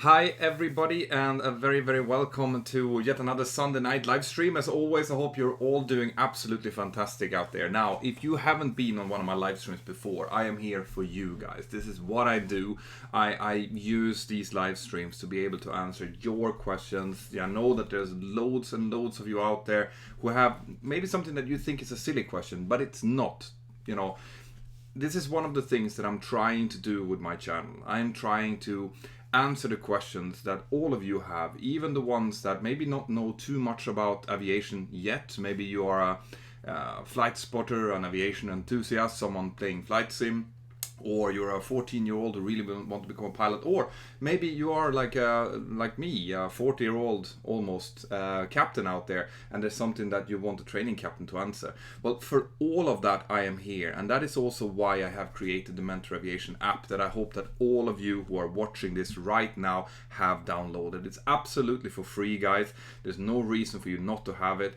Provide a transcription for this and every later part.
Hi everybody, and a very very welcome to yet another Sunday night live stream. As always, I hope you're all doing absolutely fantastic out there. Now, if you haven't been on one of my live streams before, I am here for you guys. This is what I do. I use these live streams to be able to answer your questions. I know that there's loads and loads of you out there who have maybe something that you think is a silly question, but it's not. This is one of the things that I'm trying to do with my channel. I'm trying to answer the questions that all of you have, even the ones that maybe not know too much about aviation yet. Maybe you are a flight spotter, an aviation enthusiast, someone playing flight sim, or you're a 14-year-old who really want to become a pilot, or maybe you are like me, a 40-year-old almost captain out there, and there's something that you want a training captain to answer. Well, for all of that, I am here, and that is also why I have created the Mentour Aviation app that I hope that all of you who are watching this right now have downloaded. It's absolutely for free, guys. There's no reason for you not to have it.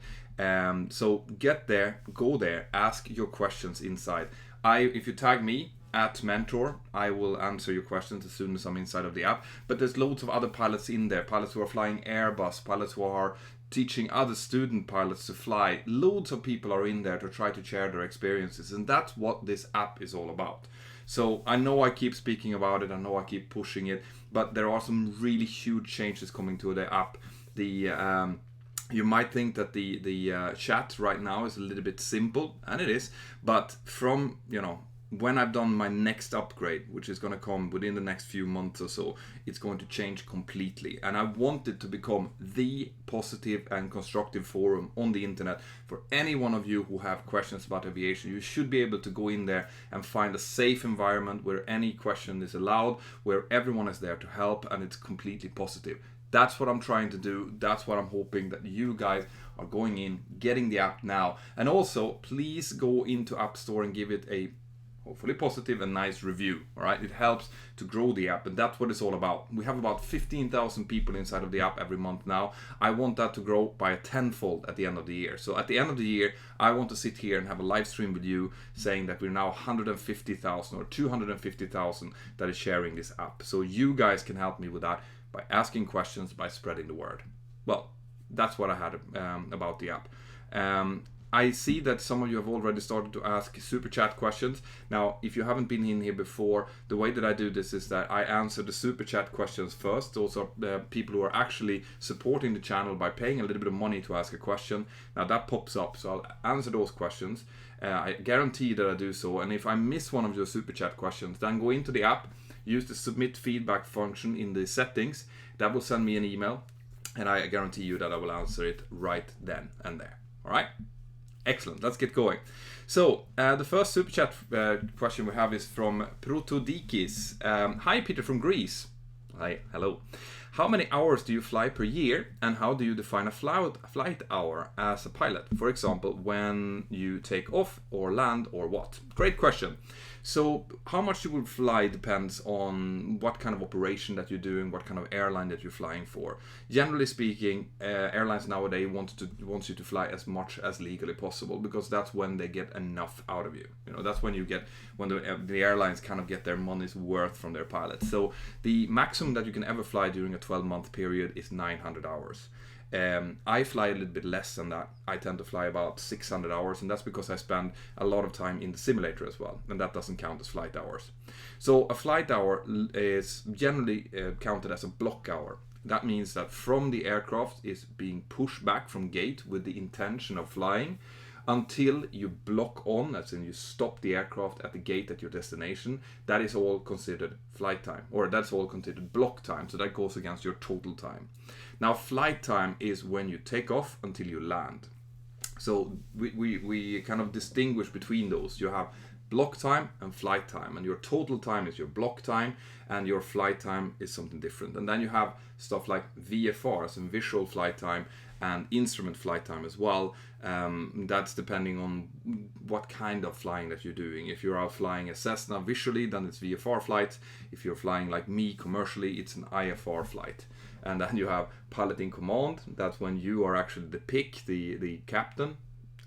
So get there, go there, ask your questions inside. If you tag me at Mentour, I will answer your questions as soon as I'm inside of the app. But there's loads of other pilots in there, pilots who are flying Airbus, pilots who are teaching other student pilots to fly. Loads of people are in there to try to share their experiences, and that's what this app is all about. So I know I keep speaking about it, I know I keep pushing it, but there are some really huge changes coming to the app. You might think that the chat right now is a little bit simple, and it is, but from when I've done my next upgrade, which is going to come within the next few months or so, it's going to change completely. And I want it to become the positive and constructive forum on the internet for any one of you who have questions about aviation. You should be able to go in there and find a safe environment where any question is allowed, where everyone is there to help, and it's completely positive. That's what I'm trying to do. That's what I'm hoping that you guys are going in, getting the app now. And also, please go into App Store and give it a hopefully positive and nice review. All right, it helps to grow the app, and that's what it's all about. We have about 15,000 people inside of the app every month now. I want that to grow by a tenfold at the end of the year. So at the end of the year, I want to sit here and have a live stream with you saying that we're now 150,000 or 250,000 that is sharing this app. So you guys can help me with that by asking questions, by spreading the word. Well, that's what I had about the app. I see that some of you have already started to ask super chat questions. Now, if you haven't been in here before, the way that I do this is that I answer the super chat questions first. Those are people who are actually supporting the channel by paying a little bit of money to ask a question. Now that pops up, so I'll answer those questions. I guarantee that I do so. And if I miss one of your super chat questions, then go into the app, use the submit feedback function in the settings. That will send me an email, and I guarantee you that I will answer it right then and there. All right? Excellent, let's get going. So, the first super chat question we have is from Protodikis. Hi, Peter from Greece. Hi, hello. How many hours do you fly per year, and how do you define a flight hour as a pilot? For example, when you take off or land or what? Great question. So how much you will fly depends on what kind of operation that you're doing, what kind of airline that you're flying for. Generally speaking, airlines nowadays want you to fly as much as legally possible, because that's when they get enough out of you. That's when the airlines kind of get their money's worth from their pilots. So the maximum that you can ever fly during a 12-month period is 900 hours. I fly a little bit less than that. I tend to fly about 600 hours, and that's because I spend a lot of time in the simulator as well, and that doesn't count as flight hours. So a flight hour is generally counted as a block hour. That means that from the aircraft is being pushed back from gate with the intention of flying until you block on, as in you stop the aircraft at the gate at your destination. That is all considered flight time, or that's all considered block time, so that goes against your total time. Now, flight time is when you take off until you land. So we kind of distinguish between those. You have block time and flight time, and your total time is your block time, and your flight time is something different. And then you have stuff like VFR, as in visual flight time, and instrument flight time as well. That's depending on what kind of flying that you're doing. If you're out flying a Cessna visually, then it's VFR flight. If you're flying like me commercially, it's an IFR flight. And then you have pilot in command. That's when you are actually the pick, the captain.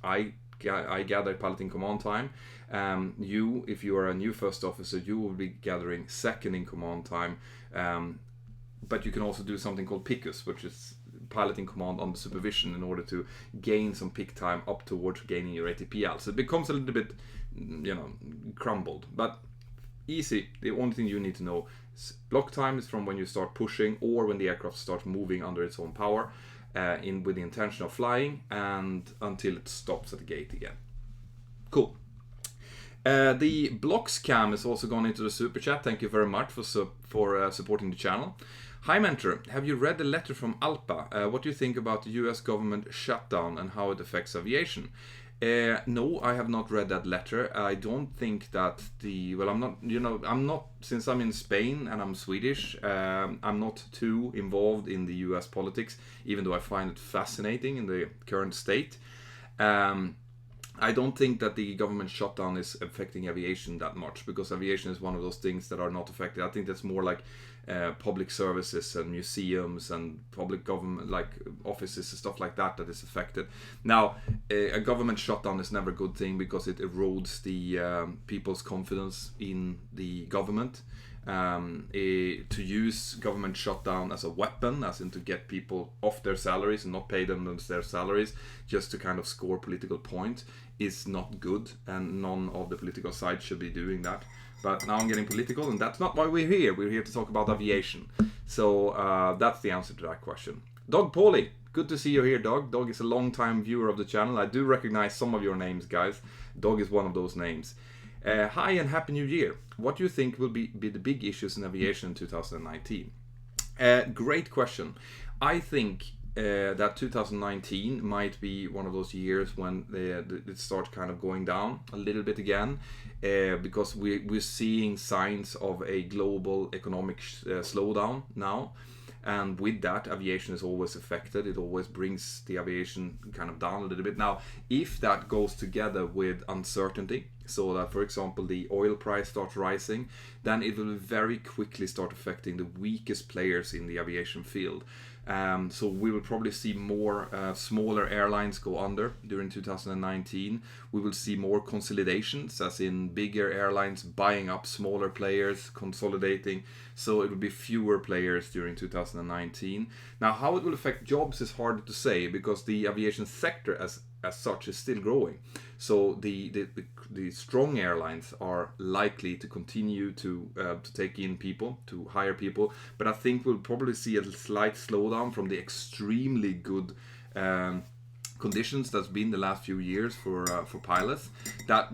I gather pilot in command time. If you are a new first officer, you will be gathering second in command time. but you can also do something called PICUS, which is piloting command under supervision, in order to gain some peak time up towards gaining your ATPL. So it becomes a little bit, crumbled, but easy. The only thing you need to know is block time is from when you start pushing or when the aircraft starts moving under its own power, with the intention of flying, and until it stops at the gate again. Cool. The blocks cam is also gone into the super chat. Thank you very much for supporting the channel. Hi Mentor, have you read the letter from ALPA? What do you think about the US government shutdown and how it affects aviation? No, I have not read that letter. I don't think that I'm not, since I'm in Spain and I'm Swedish, I'm not too involved in the US politics, even though I find it fascinating in the current state. I don't think that the government shutdown is affecting aviation that much, because aviation is one of those things that are not affected. I think that's more like public services and museums and public government, like offices and stuff like that, that is affected. Now, a government shutdown is never a good thing, because it erodes the people's confidence in the government. To use government shutdown as a weapon, as in to get people off their salaries and not pay them their salaries, just to kind of score political points, is not good, and none of the political sides should be doing that. But now I'm getting political, and that's not why we're here. We're here to talk about aviation. So that's the answer to that question. Dog Paulie, good to see you here, Dog. Dog is a long-time viewer of the channel. I do recognize some of your names, guys. Dog is one of those names. Hi and Happy New Year. What do you think will be the big issues in aviation in 2019? Great question. I think that 2019 might be one of those years when it starts kind of going down a little bit again, because we're seeing signs of a global economic slowdown now. And with that, aviation is always affected. It always brings the aviation kind of down a little bit. Now, if that goes together with uncertainty, so that, for example, the oil price starts rising, then it will very quickly start affecting the weakest players in the aviation field. So we will probably see more smaller airlines go under during 2019. We will see more consolidations, as in bigger airlines buying up smaller players, consolidating. So it will be fewer players during 2019. Now, how it will affect jobs is hard to say, because the aviation sector as such is still growing. So the strong airlines are likely to continue to take in people, to hire people, but I think we'll probably see a slight slowdown from the extremely good conditions that's been the last few years for pilots. That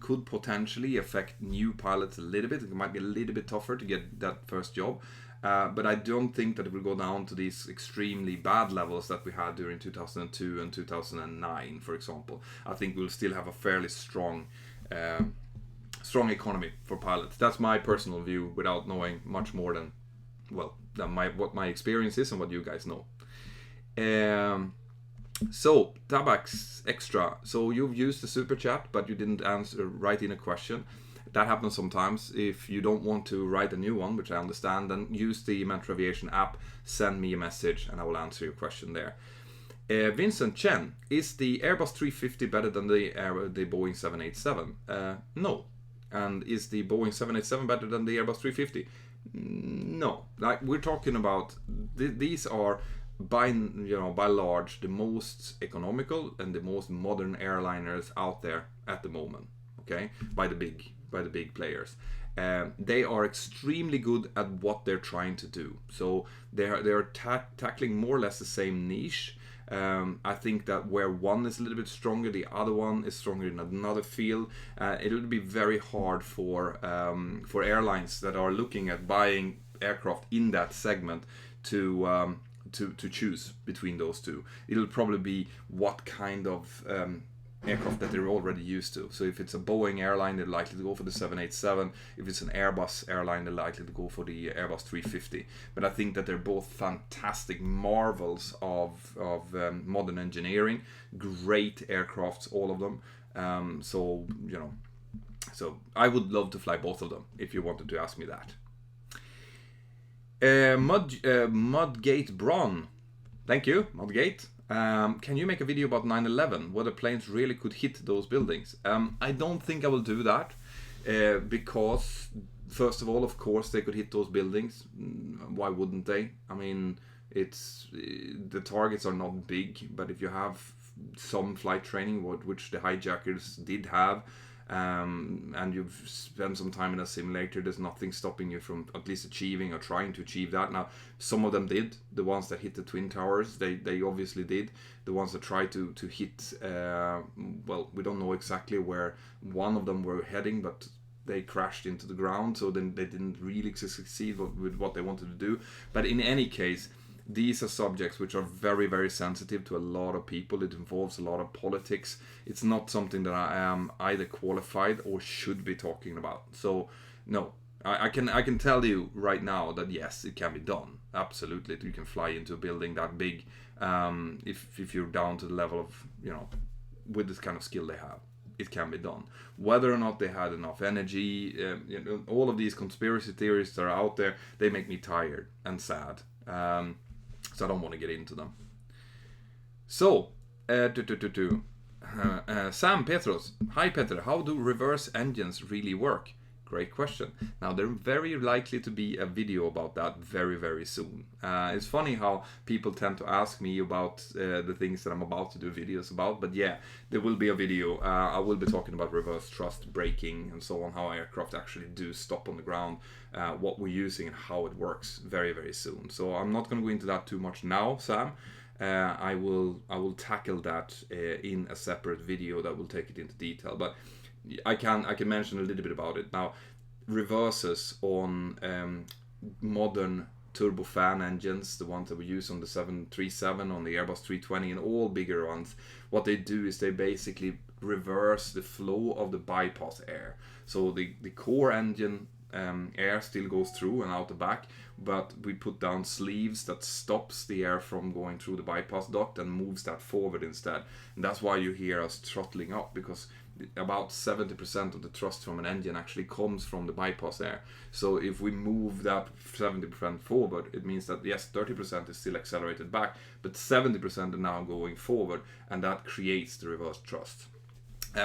could potentially affect new pilots a little bit. It might be a little bit tougher to get that first job. But I don't think that it will go down to these extremely bad levels that we had during 2002 and 2009, for example. I think we'll still have a fairly strong economy for pilots. That's my personal view, without knowing much more than what my experience is and what you guys know. So, Tabax Extra. So you've used the super chat, but you didn't write in a question. That happens sometimes. If you don't want to write a new one, which I understand, then use the Mentour Aviation app, send me a message, and I will answer your question there. Vincent Chen, is the Airbus 350 better than the Boeing 787? No. And is the Boeing 787 better than the Airbus 350? No. Like, we're talking about, these are by large the most economical and the most modern airliners out there at the moment. Okay, by the big players. They are extremely good at what they're trying to do. So they're tackling more or less the same niche. I think that where one is a little bit stronger, the other one is stronger in another field. It would be very hard for airlines that are looking at buying aircraft in that segment to choose between those two. It'll probably be what kind of aircraft that they're already used to. So if it's a Boeing airline, they're likely to go for the 787. If it's an Airbus airline, they're likely to go for the Airbus 350. But I think that they're both fantastic marvels of modern engineering, great aircrafts, all of them. So I would love to fly both of them if you wanted to ask me that. Mudgate Braun, thank you, Mudgate. Can you make a video about 9/11, whether planes really could hit those buildings? I don't think I will do that, because first of all, of course, they could hit those buildings. Why wouldn't they? I mean, the targets are not big, but if you have some flight training, which the hijackers did have, and you've spent some time in a simulator, there's nothing stopping you from at least achieving or trying to achieve that. Now, some of them did. The ones that hit the Twin Towers, they obviously did. The ones that tried to hit, well, we don't know exactly where one of them were heading, but they crashed into the ground, so then they didn't really succeed with what they wanted to do. But in any case, these are subjects which are very, very sensitive to a lot of people. It involves a lot of politics. It's not something that I am either qualified or should be talking about. So, no, I can tell you right now that yes, it can be done. Absolutely, you can fly into a building that big if you're down to the level of, with this kind of skill they have. It can be done. Whether or not they had enough energy, all of these conspiracy theories that are out there, they make me tired and sad. So I don't want to get into them. So, Sam Petros. Hi Peter, how do reverse engines really work? Great question. Now, there's very likely to be a video about that very, very soon. It's funny how people tend to ask me about the things that I'm about to do videos about, but yeah, there will be a video. I will be talking about reverse thrust braking and so on, how aircraft actually do stop on the ground, what we're using and how it works very, very soon. So I'm not going to go into that too much now, Sam. I will tackle that in a separate video that will take it into detail, but I can mention a little bit about it. Now, reverses on modern turbofan engines, the ones that we use on the 737, on the Airbus 320 and all bigger ones, what they do is they basically reverse the flow of the bypass air. So the core engine air still goes through and out the back, but we put down sleeves that stops the air from going through the bypass duct and moves that forward instead. And that's why you hear us throttling up, because about 70% of the thrust from an engine actually comes from the bypass air. So if we move that 70% forward, it means that yes, 30% is still accelerated back, but 70% are now going forward, and that creates the reverse thrust.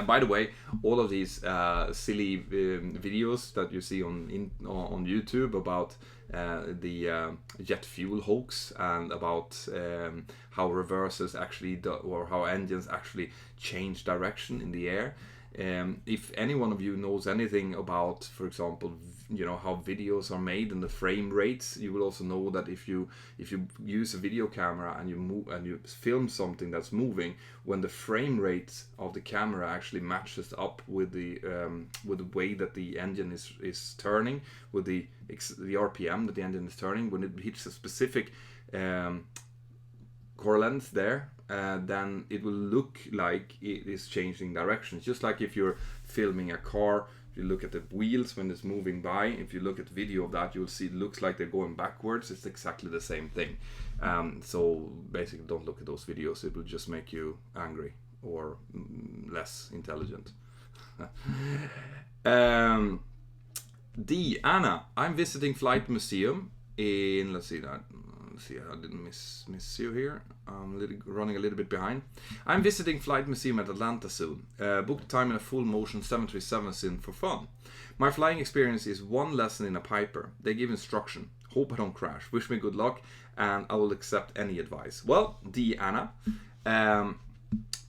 By the way, all of these silly videos that you see on YouTube about the jet fuel hoax and about how reverses actually or how engines actually change direction in the air. If any one of you knows anything about, for example, how videos are made and the frame rates, you will also know that if you use a video camera and you move and you film something that's moving, when the frame rate of the camera actually matches up with the way that the engine is turning, with the RPM that the engine is turning, when it hits a specific core length there, then it will look like it is changing directions. Just like if you're filming a car, if you look at the wheels when it's moving by, if you look at video of that, you'll see it looks like they're going backwards. It's exactly the same thing. So basically, don't look at those videos. It will just make you angry or less intelligent. Anna, I'm visiting Flight Museum in, let's see, I didn't miss you here. I'm running a little bit behind. I'm visiting Flight Museum at Atlanta soon. Booked time in a full motion 737 sim for fun. My flying experience is one lesson in a Piper. They give instruction. Hope I don't crash. Wish me good luck, and I will accept any advice. Well, Anna,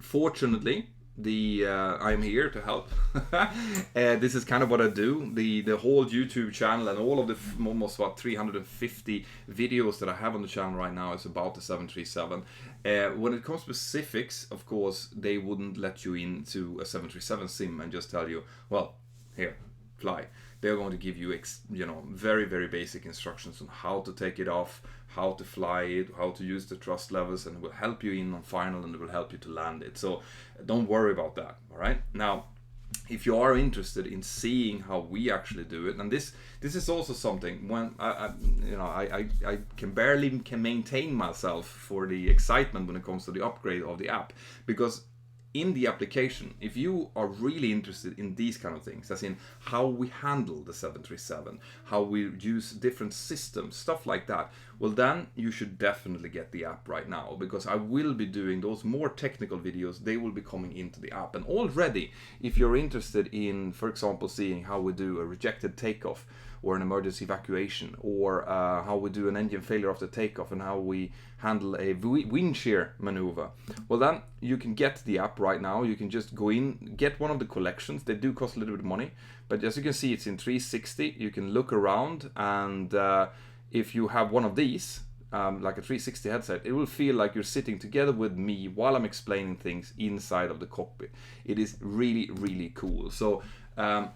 fortunately, I'm here to help. This is kind of what I do. The whole YouTube channel and all of the almost about 350 videos that I have on the channel right now is about the 737. When it comes to specifics, of course, they wouldn't let you into a 737 sim and just tell you, well, here, fly. They're going to give you, very, very basic instructions on how to take it off, how to fly it, how to use the thrust levels, and it will help you in on final, and it will help you to land it. So don't worry about that. All right. Now, if you are interested in seeing how we actually do it, and this is also something when I can maintain myself for the excitement when it comes to the upgrade of the app, because in the application, if you are really interested in these kind of things, as in how we handle the 737, how we use different systems, stuff like that, well then you should definitely get the app right now, because I will be doing those more technical videos. They will be coming into the app. And already, if you're interested in, for example, seeing how we do a rejected takeoff or an emergency evacuation, or how we do an engine failure after takeoff, and how we handle a wind shear maneuver, well then you can get the app right now. You can just go in, get one of the collections. They do cost a little bit of money, but as you can see, it's in 360. You can look around, and if you have one of these, like a 360 headset, it will feel like you're sitting together with me while I'm explaining things inside of the cockpit. It is really, really cool. So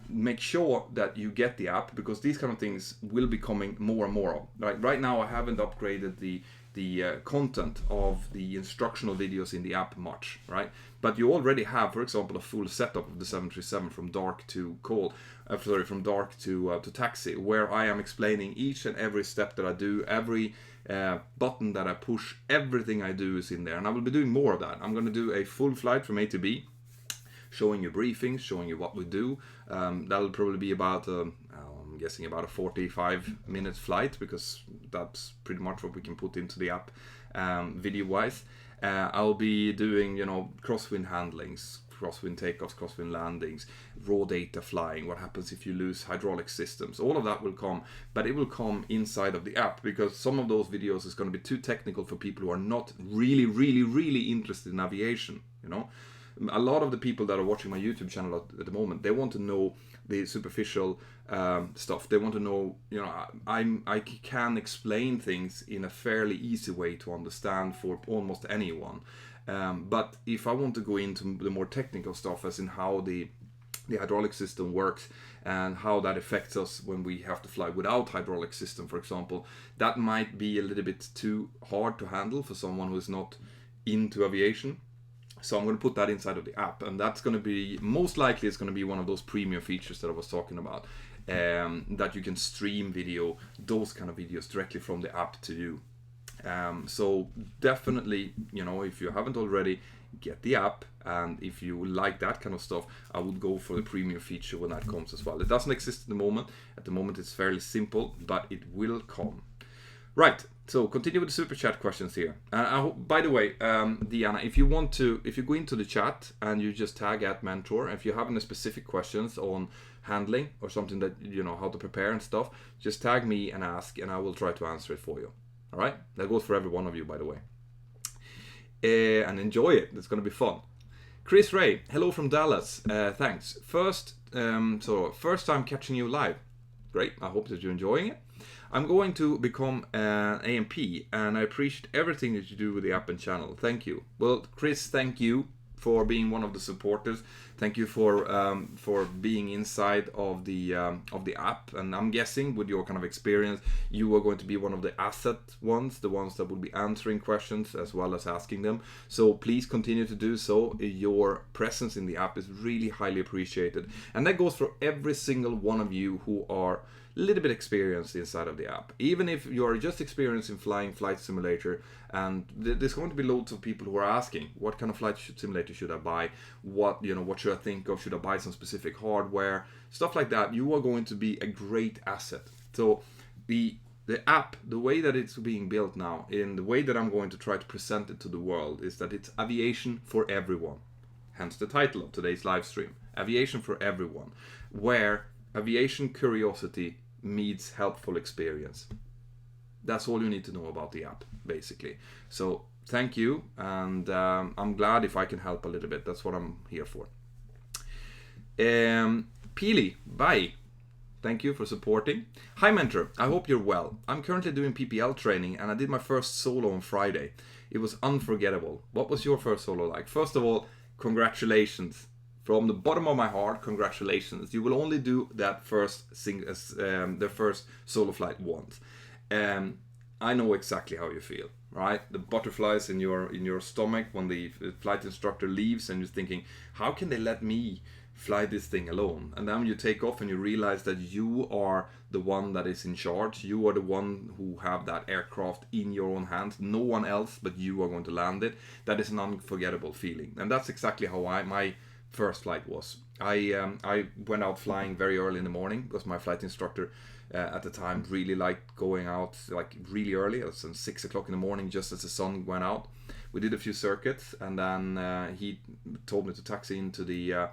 make sure that you get the app, because these kind of things will be coming more and more of. Right now I haven't upgraded the content of the instructional videos in the app much, right? But you already have, for example, a full setup of the 737 from dark to from dark to taxi, where I am explaining each and every step that I do, every button that I push, everything I do is in there. And I will be doing more of that. I'm going to do a full flight from A to B, showing you briefings, showing you what we do. That'll probably be about I'm guessing about a 45-minute flight, because that's pretty much what we can put into the app video wise. I'll be doing, crosswind handlings, crosswind takeoffs, crosswind landings, raw data flying, what happens if you lose hydraulic systems. All of that will come, but it will come inside of the app, because some of those videos is going to be too technical for people who are not really, really, really interested in aviation. A lot of the people that are watching my YouTube channel at the moment, they want to know the superficial stuff. They want to know, I can explain things in a fairly easy way to understand for almost anyone. But if I want to go into the more technical stuff, as in how the hydraulic system works and how that affects us when we have to fly without hydraulic system, for example, that might be a little bit too hard to handle for someone who is not into aviation. So I'm going to put that inside of the app, and that's going to be, most likely it's going to be one of those premium features that I was talking about, that you can stream video, those kind of videos directly from the app to you. So definitely, if you haven't already, get the app, and if you like that kind of stuff, I would go for the premium feature when that comes as well. It doesn't exist at the moment. At the moment it's fairly simple, but it will come. Right, so continue with the super chat questions here. By the way, Diana, if you go into the chat and you just tag at Mentour, if you have any specific questions on handling or something that how to prepare and stuff, just tag me and ask, and I will try to answer it for you. All right, that goes for every one of you, by the way. And enjoy it. It's going to be fun. Chris Ray, hello from Dallas. Thanks. First time catching you live. Great. I hope that you're enjoying it. I'm going to become an AMP, and I appreciate everything that you do with the app and channel. Thank you. Well, Chris, thank you for being one of the supporters. Thank you for being inside of the app. And I'm guessing with your kind of experience, you are going to be one of the asset ones, the ones that will be answering questions as well as asking them. So please continue to do so. Your presence in the app is really highly appreciated. And that goes for every single one of you who are a little bit experienced inside of the app. Even if you are just experienced in flying Flight Simulator, and there's going to be loads of people who are asking, what kind of flight simulator should I buy? What should I think of? Should I buy some specific hardware? Stuff like that. You are going to be a great asset. So the app, the way that it's being built now, in the way that I'm going to try to present it to the world, is that it's aviation for everyone. Hence the title of today's live stream, Aviation for Everyone, where aviation curiosity meets helpful experience. That's all you need to know about the app, basically. So thank you, and I'm glad if I can help a little bit. That's what I'm here for. Peely, bye. Thank you for supporting. Hi Mentor, I hope you're well. I'm currently doing PPL training, and I did my first solo on Friday. It was unforgettable. What was your first solo like? First of all, congratulations. From the bottom of my heart, congratulations. You will only do that the first solo flight once. I know exactly how you feel, right? The butterflies in your stomach when the flight instructor leaves, and you're thinking, how can they let me fly this thing alone. And then you take off and you realize that you are the one that is in charge. You are the one who have that aircraft in your own hands. No one else but you are going to land it. That is an unforgettable feeling. And that's exactly how my first flight was. I went out flying very early in the morning because my flight instructor at the time really liked going out like really early. It was 6 o'clock in the morning, just as the sun went out. We did a few circuits, and then he told me to taxi into the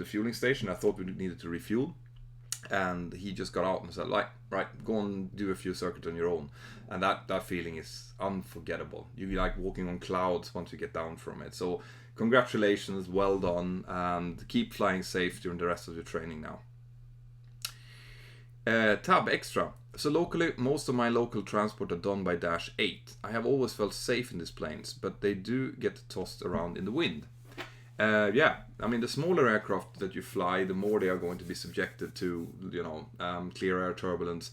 fueling station. I thought we needed to refuel, and he just got out and said, like, right, go and do a few circuits on your own. And that feeling is unforgettable. You like walking on clouds once you get down from it. So congratulations, well done, and keep flying safe during the rest of your training now. Tab extra. So locally, most of my local transport are done by Dash 8. I have always felt safe in these planes, but they do get tossed around in the wind. Yeah, I mean, the smaller aircraft that you fly, the more they are going to be subjected to, clear air turbulence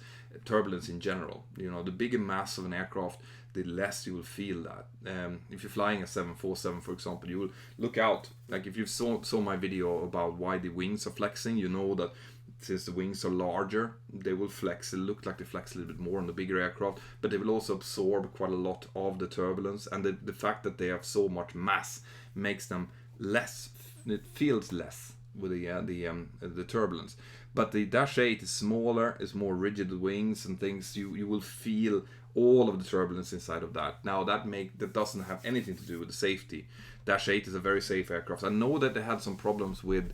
in general. The bigger mass of an aircraft, the less you will feel that. If you're flying a 747, for example, you will look out. Like if you saw my video about why the wings are flexing, you know that since the wings are larger, they will flex. It look like they flex a little bit more on the bigger aircraft, but they will also absorb quite a lot of the turbulence. And the fact that they have so much mass makes them less. It feels less with the turbulence. But the Dash 8 is smaller, is more rigid wings and things. You will feel all of the turbulence inside of that. Now that doesn't have anything to do with the safety. Dash 8 is a very safe aircraft. I know that they had some problems with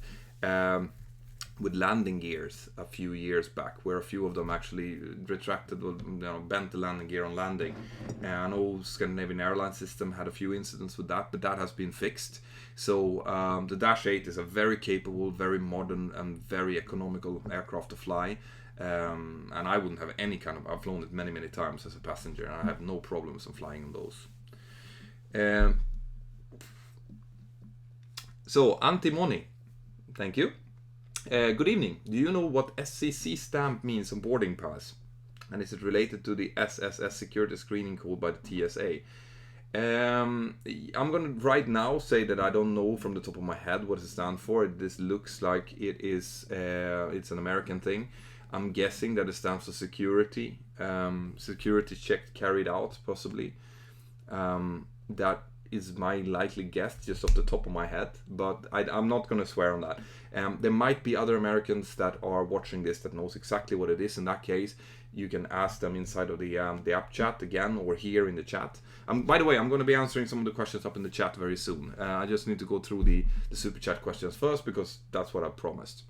landing gears a few years back, where a few of them actually retracted or bent the landing gear on landing. I know Scandinavian Airlines system had a few incidents with that, but that has been fixed. So the Dash 8 is a very capable, very modern, and very economical aircraft to fly. And I wouldn't have any kind of... I've flown it many, many times as a passenger, and I have no problems in flying on those. So, Antimony, thank you. Good evening. Do you know what SCC stamp means on boarding pass? And is it related to the SSS security screening code by the TSA? I'm going to right now say that I don't know from the top of my head what it stands for. This looks like it's an American thing. I'm guessing that it stands for security. Security check carried out, possibly. That is my likely guess, just off the top of my head, but I'm not going to swear on that. There might be other Americans that are watching this that knows exactly what it is. In that case, you can ask them inside of the app chat again, or here in the chat. By the way, I'm going to be answering some of the questions up in the chat very soon. I just need to go through the super chat questions first, because that's what I promised.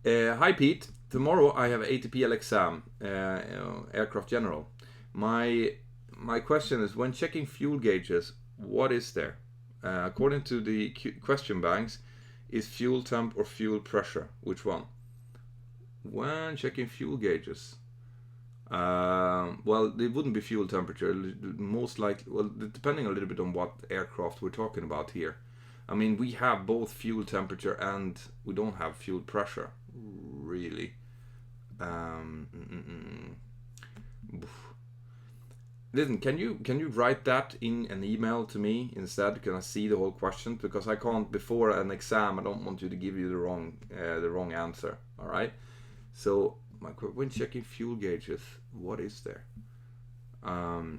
Hi Pete, tomorrow I have ATPL exam, aircraft general. My question is, when checking fuel gauges, what is there? According to the question banks, is fuel temp or fuel pressure? Which one? When checking fuel gauges, well, it wouldn't be fuel temperature. Most likely, well, depending a little bit on what aircraft we're talking about here. I mean, we have both fuel temperature and we don't have fuel pressure, really. Listen, can you write that in an email to me instead? Can I see the whole question? Because I can't, before an exam, I don't want you to give you the wrong answer. All right. So when checking fuel gauges, what is there? Well,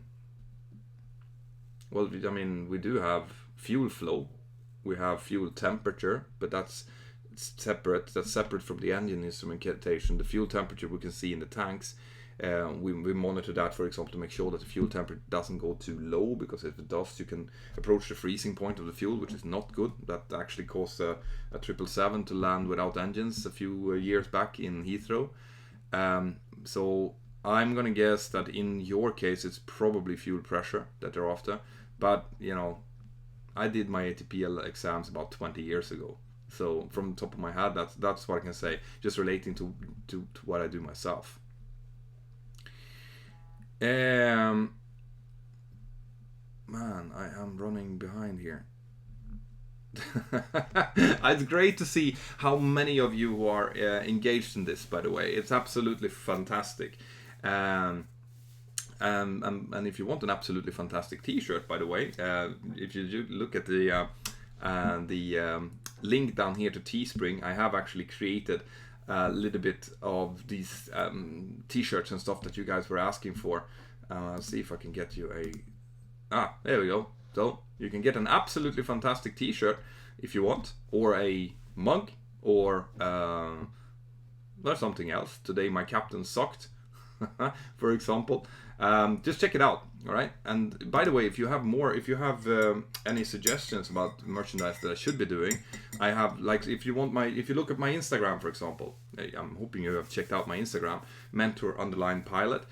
I mean, we do have fuel flow, we have fuel temperature, but that's separate. That's separate from the engine instrumentation. The fuel temperature we can see in the tanks. We monitor that, for example, to make sure that the fuel temperature doesn't go too low, because if it does, you can approach the freezing point of the fuel, which is not good. That actually caused a 777 to land without engines a few years back in Heathrow. So I'm gonna guess that in your case it's probably fuel pressure that they're after. But I did my ATPL exams about 20 years ago. So from the top of my head, that's what I can say, just relating to what I do myself. Man, I am running behind here. It's great to see how many of you who are engaged in this, by the way. It's absolutely fantastic. And if you want an absolutely fantastic t-shirt, by the way, if you look at the and the link down here to Teespring, I have actually created a little bit of these t-shirts and stuff that you guys were asking for. I'll see if I can get you there we go. So you can get an absolutely fantastic t-shirt if you want, or a mug, or something else. Today my captain sucked, for example. Just check it out, all right? And by the way, if you have any suggestions about merchandise that I should be doing, I have, like, if you look at my Instagram, for example, I'm hoping you have checked out my Instagram, Mentour_pilot.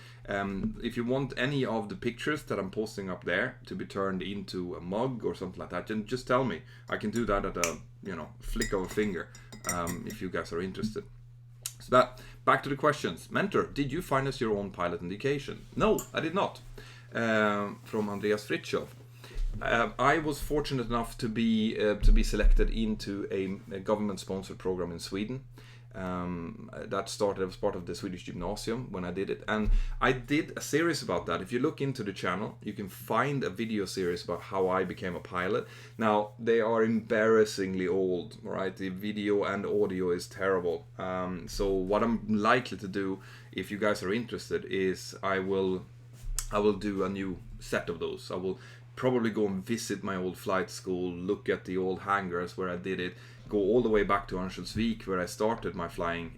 If you want any of the pictures that I'm posting up there to be turned into a mug or something like that, then just tell me. I can do that at a flick of a finger, if you guys are interested. So that, back to the questions. Mentor, did you finance your own pilot education? No, I did not. From Andreas Fritjof. I was fortunate enough to be selected into a government-sponsored program in Sweden. That started as part of the Swedish Gymnasium when I did it, and I did a series about that. If you look into the channel, you can find a video series about how I became a pilot. Now, they are embarrassingly old, right? The video and audio is terrible. So what I'm likely to do, if you guys are interested, is I will do a new set of those. I will probably go and visit my old flight school, look at the old hangars where I did it, go all the way back to Örnsköldsvik where I started my flying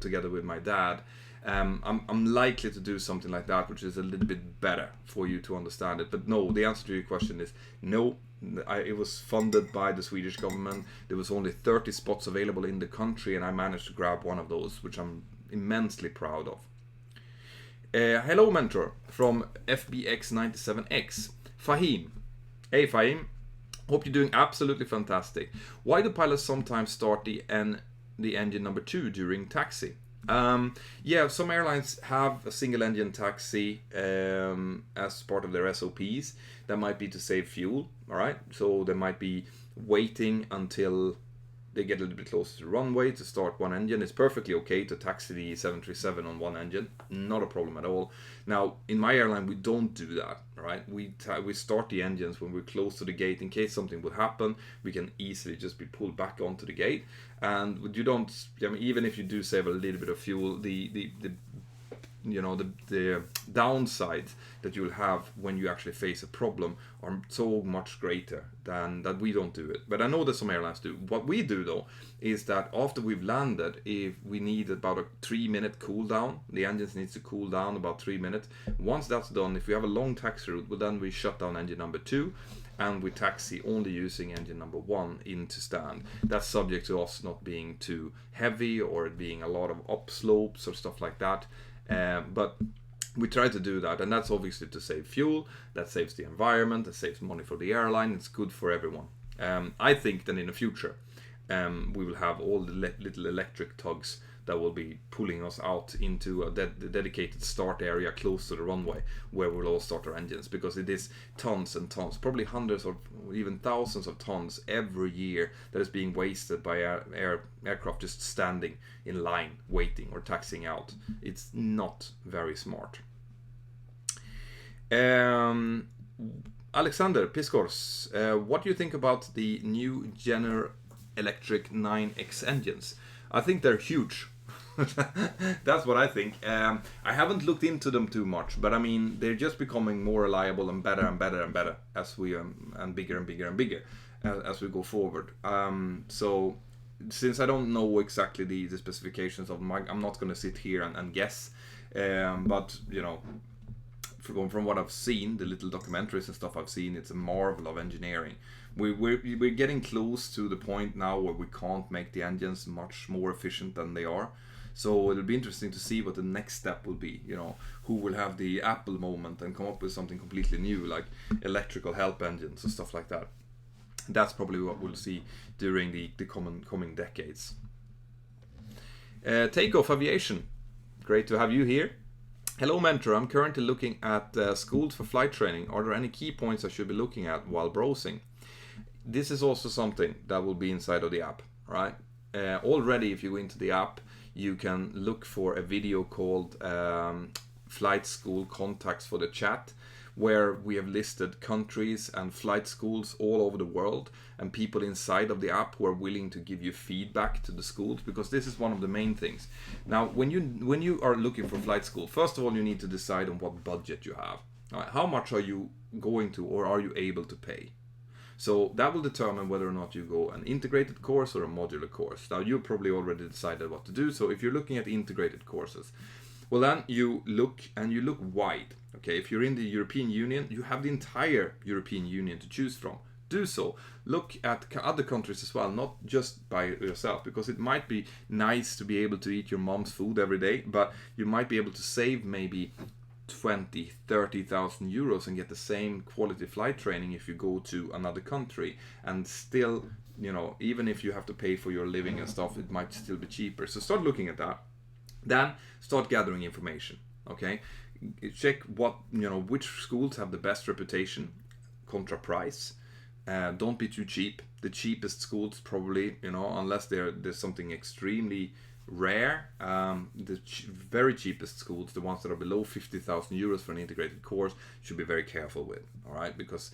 together with my dad. I'm likely to do something like that, which is a little bit better for you to understand it. But no, the answer to your question is no. It was funded by the Swedish government. There was only 30 spots available in the country, and I managed to grab one of those, which I'm immensely proud of. Hello, Mentor, from FBX97X. Fahim. Hey, Fahim. Hope you're doing absolutely fantastic. Why do pilots sometimes start the engine number 2 during taxi? Yeah, some airlines have a single engine taxi as part of their SOPs. That might be to save fuel, all right? So they might be waiting until they get a little bit closer to the runway to start one engine. It's perfectly okay to taxi the 737 on one engine, not a problem at all. Now, in my airline, we don't do that, right? We start the engines when we're close to the gate. In case something would happen, we can easily just be pulled back onto the gate. And you don't, even if you do save a little bit of fuel, the downsides that you'll have when you actually face a problem are so much greater than that. We don't do it, but I know that some airlines do. What we do though is that after we've landed, if we need about a 3-minute cool down, the engines needs to cool down about 3 minutes. Once that's done, if we have a long taxi route, well, then we shut down engine number 2 and we taxi only using engine number 1 into stand. That's subject to us not being too heavy or it being a lot of up slopes or stuff like that. But we try to do that, and that's obviously to save fuel, that saves the environment, that saves money for the airline, it's good for everyone. I think that in the future we will have all the little electric tugs that will be pulling us out into a dedicated start area close to the runway where we'll all start our engines, because it is tons and tons, probably hundreds or even thousands of tons every year that is being wasted by aircraft just standing in line waiting or taxiing out. It's not very smart. Alexander Piskors, what do you think about the new General Electric 9X engines? I think they're huge. That's what I think. I haven't looked into them too much, but I mean, they're just becoming more reliable and better and better and better as we and bigger and bigger and bigger as we go forward. So since I don't know exactly the specifications of them, I'm not going to sit here and guess. But you know, from what I've seen, the little documentaries and stuff I've seen, it's a marvel of engineering. We're getting close to the point now where we can't make the engines much more efficient than they are. So it'll be interesting to see what the next step will be. You know, who will have the Apple moment and come up with something completely new, like electrical help engines and stuff like that. That's probably what we'll see during the coming decades. Takeoff Aviation, great to have you here. Hello, Mentor. I'm currently looking at schools for flight training. Are there any key points I should be looking at while browsing? This is also something that will be inside of the app, right? Already, if you go into the app, you can look for a video called Flight School Contacts for the Chat, where we have listed countries and flight schools all over the world, and people inside of the app who are willing to give you feedback to the schools, because this is one of the main things. Now, when you are looking for flight school, first of all, you need to decide on what budget you have. All right, how much are you going to, or are you able to pay? So that will determine whether or not you go an integrated course or a modular course. Now, you probably already decided what to do. So if you're looking at integrated courses, well, then you look wide. Okay, if you're in the European Union, you have the entire European Union to choose from. Do so. Look at other countries as well, not just by yourself, because it might be nice to be able to eat your mom's food every day, but you might be able to save maybe 20,000-30,000 euros and get the same quality flight training if you go to another country, and still, even if you have to pay for your living and stuff, it might still be cheaper. So start looking at that. Then start gathering information. Okay, check which schools have the best reputation contra price. Don't be too cheap. The cheapest schools probably, unless there's something extremely rare, the very cheapest schools, the ones that are below 50,000 euros for an integrated course, should be very careful with. All right, because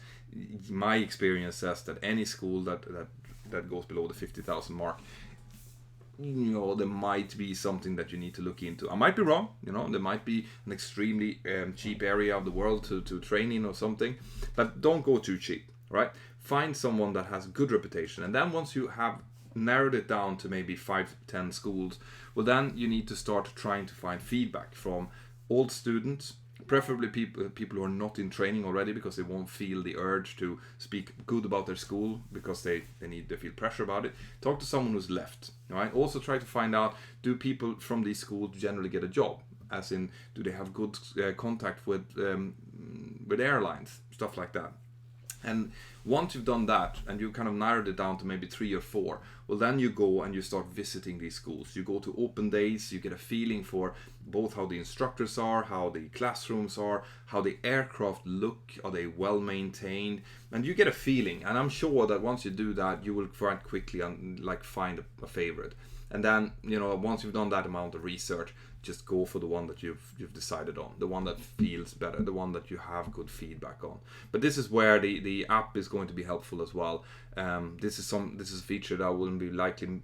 my experience says that any school that goes below the 50,000 mark, there might be something that you need to look into. I might be wrong. There might be an extremely cheap area of the world to train in or something, but don't go too cheap. Right? Find someone that has good reputation, and then once you have narrowed it down to maybe 5-10 schools, well, then you need to start trying to find feedback from old students, preferably people who are not in training already, because they won't feel the urge to speak good about their school, because they feel pressure about it. Talk to someone who's left. All right? Also try to find out, do people from these schools generally get a job? As in, do they have good contact with airlines, stuff like that. And once you've done that, and you kind of narrowed it down to maybe 3 or 4, well, then you go and you start visiting these schools. You go to open days, you get a feeling for both how the instructors are, how the classrooms are, how the aircraft look, are they well maintained, and you get a feeling. And I'm sure that once you do that, you will quite quickly find a favorite. And then, once you've done that amount of research, just go for the one that you've decided on, the one that feels better, the one that you have good feedback on. But this is where the app is going to be helpful as well. This is a feature that I will be likely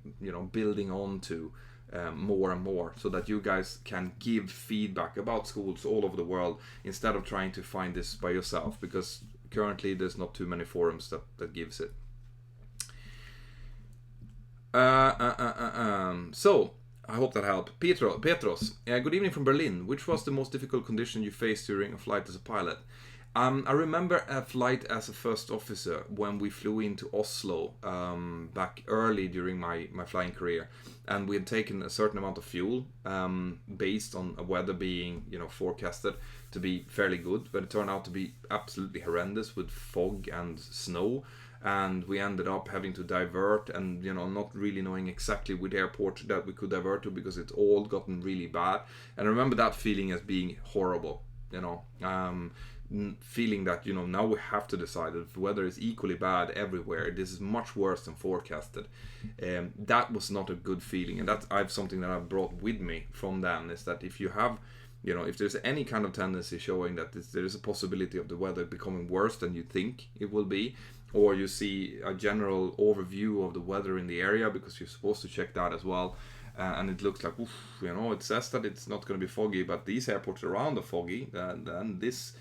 building on to more and more, so that you guys can give feedback about schools all over the world, instead of trying to find this by yourself, because currently there's not too many forums that gives it. So I hope that helped. Petros, good evening from Berlin. Which was the most difficult condition you faced during a flight as a pilot? I remember a flight as a first officer when we flew into Oslo back early during my flying career, and we had taken a certain amount of fuel based on weather being forecasted to be fairly good, but it turned out to be absolutely horrendous with fog and snow. And we ended up having to divert, and not really knowing exactly which airport that we could divert to, because it's all gotten really bad. And I remember that feeling as being horrible, feeling that now we have to decide if weather is equally bad everywhere. This is much worse than forecasted. That was not a good feeling, and that's something that I've brought with me from then, is that if you have if there's any kind of tendency showing that there is a possibility of the weather becoming worse than you think it will be, or you see a general overview of the weather in the area, because you're supposed to check that as well, and it looks like, it says that it's not going to be foggy, but these airports around are foggy, and this,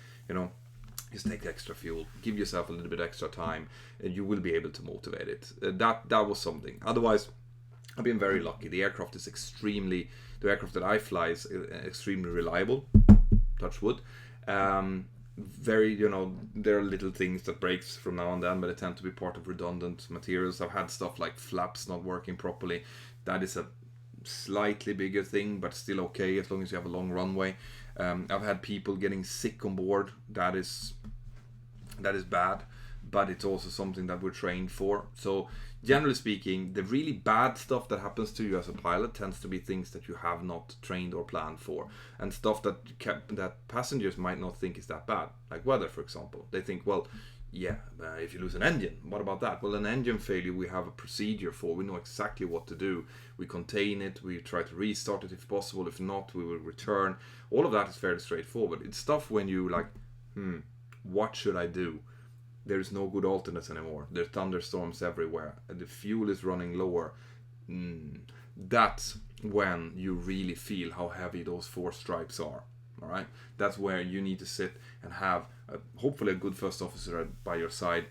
just take extra fuel, give yourself a little bit extra time, and you will be able to motivate it. That was something. Otherwise, I've been very lucky. The aircraft that I fly is extremely reliable, touch wood. Very, there are little things that breaks from now and then, but they tend to be part of redundant materials. I've had stuff like flaps not working properly. That is a slightly bigger thing, but still okay as long as you have a long runway. I've had people getting sick on board. That is bad, but it's also something that we're trained for. So generally speaking, the really bad stuff that happens to you as a pilot tends to be things that you have not trained or planned for, and stuff that passengers might not think is that bad, like weather, for example. They think, well, if you lose an engine, what about that? Well, an engine failure we have a procedure for. We know exactly what to do. We contain it, we try to restart it if possible. If not, we will return. All of that is fairly straightforward. It's stuff when you What should I do? There's no good alternates anymore. There's thunderstorms everywhere. The fuel is running lower. That's when you really feel how heavy those 4 stripes are. All right. That's where you need to sit and have hopefully a good first officer by your side,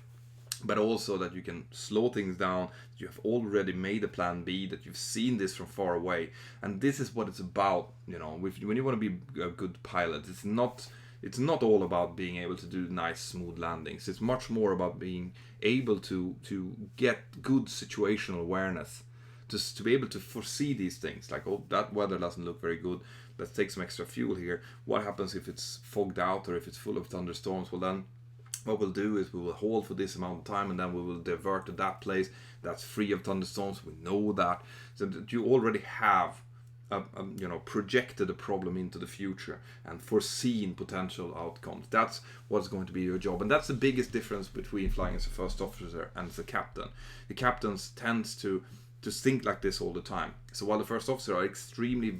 but also that you can slow things down. You have already made a plan B, that you've seen this from far away, and this is what it's about. When you want to be a good pilot, it's not all about being able to do nice smooth landings. It's much more about being able to get good situational awareness, just to be able to foresee these things, like, oh, that weather doesn't look very good, let's take some extra fuel here. What happens if it's fogged out or if it's full of thunderstorms? Well, then what we'll do is we will hold for this amount of time, and then we will divert to that place that's free of thunderstorms. We know that, so that you already have projected a problem into the future and foreseen potential outcomes. That's what's going to be your job, and that's the biggest difference between flying as a first officer and as a captain. The captains tends to think like this all the time. So while the first officer are extremely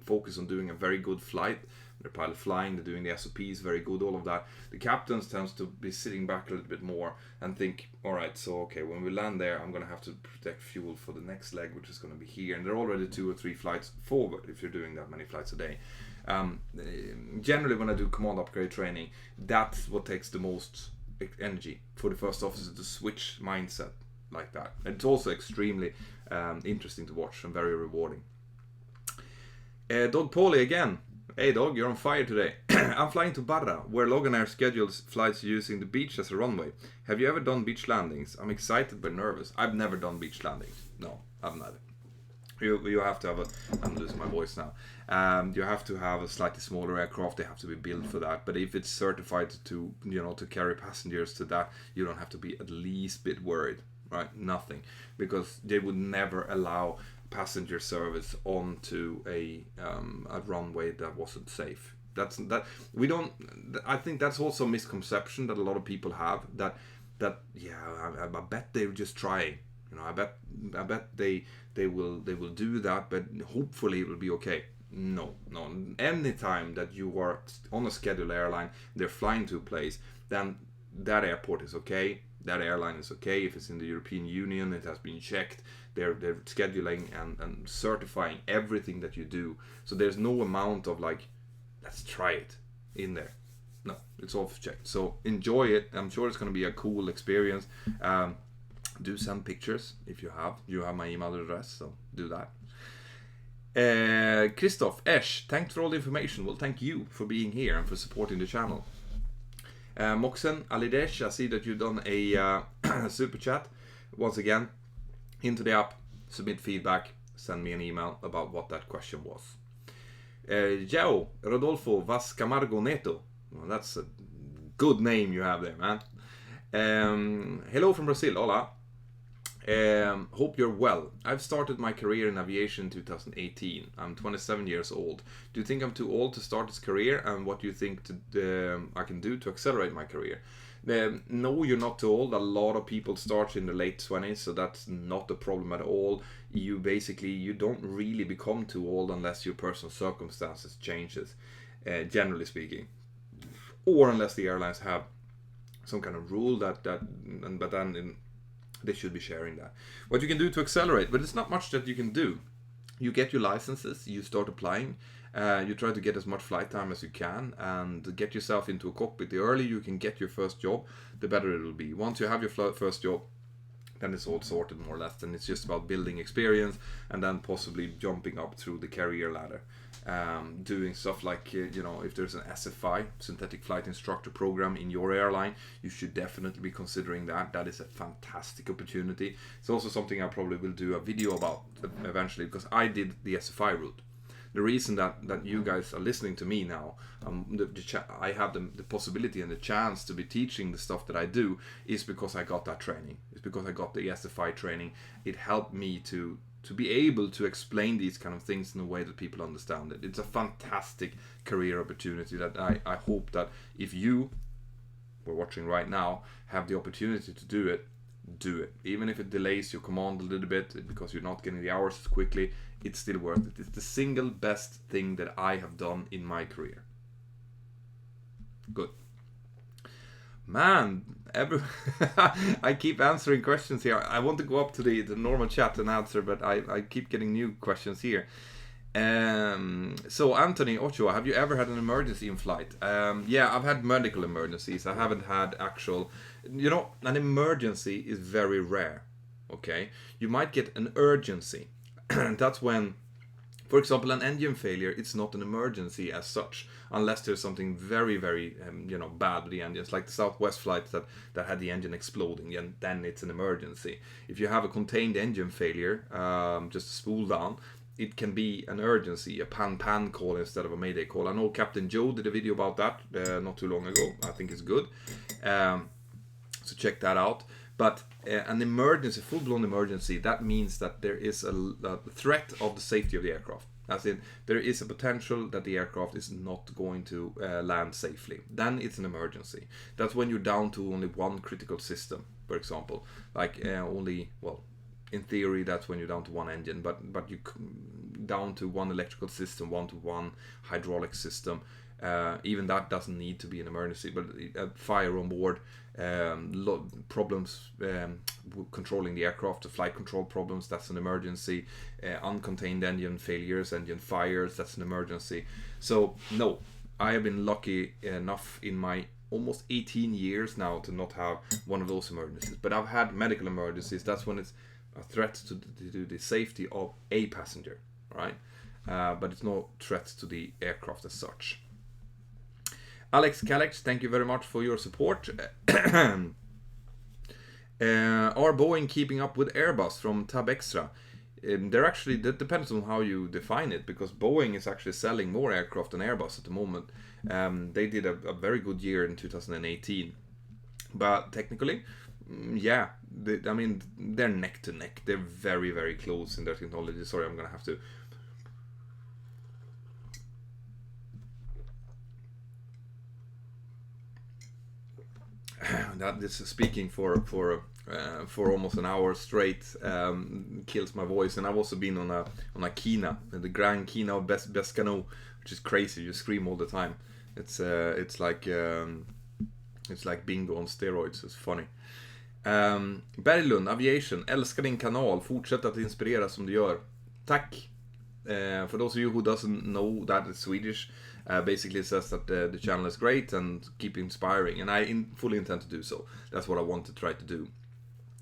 focused on doing a very good flight, they're pilot flying, they're doing the SOPs very good, all of that, the captains tends to be sitting back a little bit more and think, all right, so okay, when we land there, I'm going to have to protect fuel for the next leg, which is going to be here, and they're already 2 or 3 flights forward if you're doing that many flights a day. Generally, when I do command upgrade training, that's what takes the most energy for the first officer, to switch mindset like that. And it's also extremely interesting to watch and very rewarding. Dog Paulie again. Hey dog, you're on fire today. I'm flying to Barra, where Loganair schedules flights using the beach as a runway. Have you ever done beach landings? I'm excited but nervous. I've never done beach landings. No, I've never. You have to have I'm losing my voice now. You have to have a slightly smaller aircraft. They have to be built for that. But if it's certified to carry passengers to that, you don't have to be at least a bit worried, right? Nothing, because they would never allow passenger service onto a runway that wasn't safe. I think that's also a misconception that a lot of people have, that I bet they're just trying. I bet they will do that, but hopefully it will be okay. No. Anytime that you are on a scheduled airline, they're flying to a place, then that airport is okay. That airline is okay. If it's in the European Union, it has been checked. They're scheduling and certifying everything that you do. So there's no amount of let's try it in there. No, it's all checked. So enjoy it. I'm sure it's going to be a cool experience. Do send pictures if you have. You have my email address, so do that. Christoph Esch, thanks for all the information. Well, thank you for being here and for supporting the channel. Moxen Alidesh, I see that you've done a super chat. Once again, into the app, submit feedback, send me an email about what that question was. João Rodolfo Vaz Camargo Neto. Well, that's a good name you have there, man. Hello from Brazil, hola. Hope you're well. I've started my career in aviation in 2018. I'm 27 years old. Do you think I'm too old to start this career? And what do you think I can do to accelerate my career? No, you're not too old. A lot of people start in the late 20s, so that's not a problem at all. You don't really become too old unless your personal circumstances changes, generally speaking. Or unless the airlines have some kind of rule they should be sharing that. What you can do to accelerate, but it's not much that you can do. You get your licenses, you start applying, you try to get as much flight time as you can and get yourself into a cockpit. The earlier you can get your first job, the better it will be. Once you have your first job, then it's all sorted more or less. Then it's just about building experience and then possibly jumping up through the career ladder. Doing stuff like, if there's an SFI, Synthetic Flight Instructor program in your airline, you should definitely be considering that. That is a fantastic opportunity. It's also something I probably will do a video about eventually, because I did the SFI route. The reason that you guys are listening to me now, I have the possibility and the chance to be teaching the stuff that I do, is because I got that training. It's because I got the SFI training. It helped me to be able to explain these kind of things in a way that people understand it. It's a fantastic career opportunity that I hope that if you were watching right now have the opportunity to do it, do it. Even if it delays your command a little bit because you're not getting the hours as quickly, it's still worth it. It's the single best thing that I have done in my career. Good. Man, I keep answering questions here. I want to go up to the normal chat and answer, but I keep getting new questions here. So Anthony Ochoa, have you ever had an emergency in flight? Yeah, I've had medical emergencies. I haven't had actual, an emergency is very rare. Okay, you might get an urgency. That's when, for example, an engine failure, it's not an emergency as such, unless there's something very, very, bad with the engines, like the Southwest flights that had the engine exploding, and then it's an emergency. If you have a contained engine failure, just a spool down, it can be an urgency, a pan call instead of a mayday call. I know Captain Joe did a video about that not too long ago. I think it's good. So check that out. But an emergency, full-blown emergency, that means that there is a threat of the safety of the aircraft. As in, there is a potential that the aircraft is not going to land safely. Then it's an emergency. That's when you're down to only one critical system, for example. Like in theory, that's when you're down to one engine, but you down to one electrical system, one hydraulic system. Even that doesn't need to be an emergency, but fire on board, problems controlling the aircraft, the flight control problems, that's an emergency. Uncontained engine failures, engine fires, that's an emergency. So no, I have been lucky enough in my almost 18 years now to not have one of those emergencies. But I've had medical emergencies. That's when it's a threat to the safety of a passenger, right? But it's no threat to the aircraft as such. Alex Calix, thank you very much for your support. Are Boeing keeping up with Airbus from Tab Extra? That depends on how you define it, because Boeing is actually selling more aircraft than Airbus at the moment. They did a very good year in 2018. But technically, yeah, they're neck to neck. They're very, very close in their technology. Sorry, I'm going to have to... That is speaking for almost an hour straight kills my voice. And I've also been on a Kina, the Grand Kina of Bescano, which is crazy. You scream all the time. It's like bingo on steroids. It's funny. Berglund, Aviation, älskar din kanal. Fortsätt att inspirera som du gör. Tack. For those of you who doesn't know that it's Swedish, basically says that the channel is great and keep inspiring, and I fully intend to do so. That's what I want to try to do.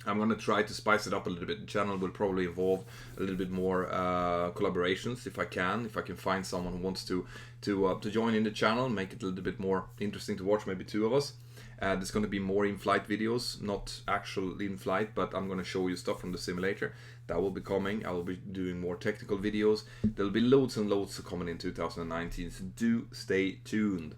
I'm going to try to spice it up a little bit. The channel will probably involve a little bit more collaborations if I can find someone who wants to join in the channel, make it a little bit more interesting to watch, maybe two of us. There's going to be more in-flight videos, not actual in-flight, but I'm going to show you stuff from the simulator. That will be coming. I will be doing more technical videos. There'll be loads and loads coming in 2019, so do stay tuned.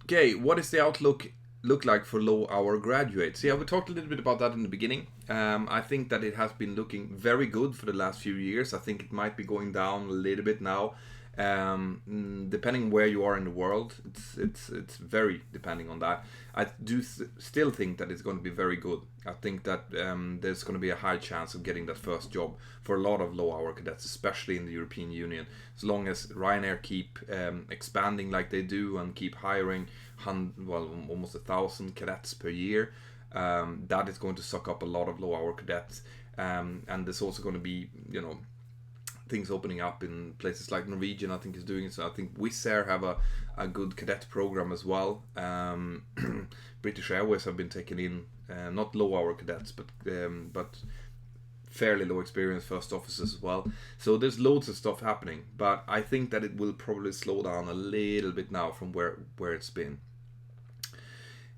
Okay, what is the outlook look like for low-hour graduates? Yeah, we talked a little bit about that in the beginning. I think that it has been looking very good for the last few years. I think it might be going down a little bit now. Depending where you are in the world, it's very depending on that. I do still think that it's going to be very good. I think that there's going to be a high chance of getting that first job for a lot of low-hour cadets, especially in the European Union. As long as Ryanair keep expanding like they do and keep hiring almost 1,000 cadets per year, that is going to suck up a lot of low-hour cadets. And there's also going to be, things opening up in places like Norwegian, I think, is doing so. I think Wizz Air have a good cadet program as well. British Airways have been taking in not low-hour cadets, but fairly low experience first officers as well. So there's loads of stuff happening, but I think that it will probably slow down a little bit now from where it's been.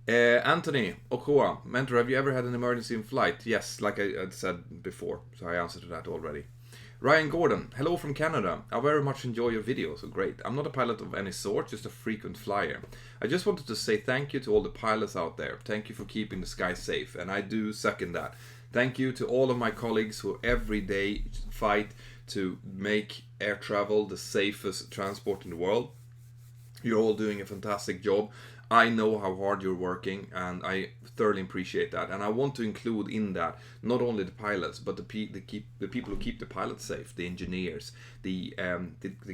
Anthony Ochoa, Mentor, have you ever had an emergency in flight? Yes, like I had said before, so I answered to that already. Ryan Gordon, hello from Canada. I very much enjoy your videos, so great. I'm not a pilot of any sort, just a frequent flyer. I just wanted to say thank you to all the pilots out there. Thank you for keeping the sky safe, and I do second that. Thank you to all of my colleagues who every day fight to make air travel the safest transport in the world. You're all doing a fantastic job. I know how hard you're working, and I thoroughly appreciate that. And I want to include in that not only the pilots, but the people who keep the pilots safe, the engineers, the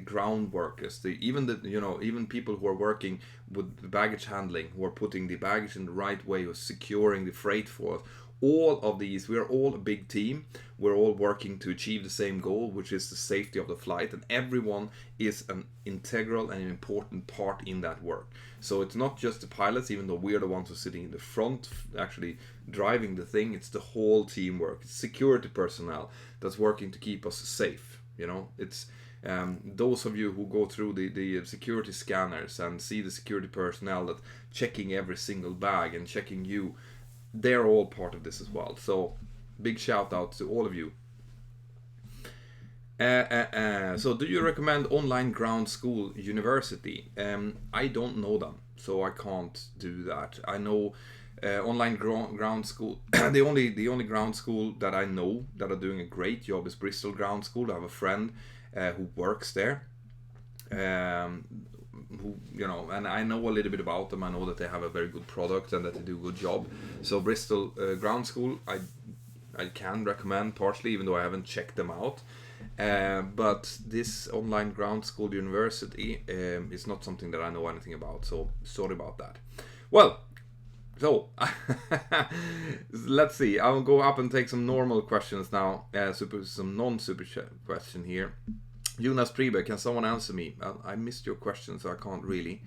ground workers, even people who are working with the baggage handling, who are putting the baggage in the right way, who are securing the freight for us. All of these, we are all a big team. We're all working to achieve the same goal, which is the safety of the flight, and everyone is an integral and an important part in that work. So it's not just the pilots, even though we're the ones who are sitting in the front, actually driving the thing. It's the whole teamwork. It's security personnel that's working to keep us safe. It's those of you who go through the security scanners and see the security personnel that checking every single bag and checking you. They're all part of this as well. So big shout out to all of you. So do you recommend online ground school university? I don't know them, so I can't do that. I know online ground school. the only ground school that I know that are doing a great job is Bristol Ground School. I have a friend who works there. And I know a little bit about them. I know that they have a very good product and that they do a good job. So Bristol Ground School, I can recommend partially, even though I haven't checked them out. But this online ground school university is not something that I know anything about. So sorry about that. Well, so let's see. I'll go up and take some normal questions now. Some non-super chat question here. Jonas Priebe, can someone answer me? I missed your question, so I can't really.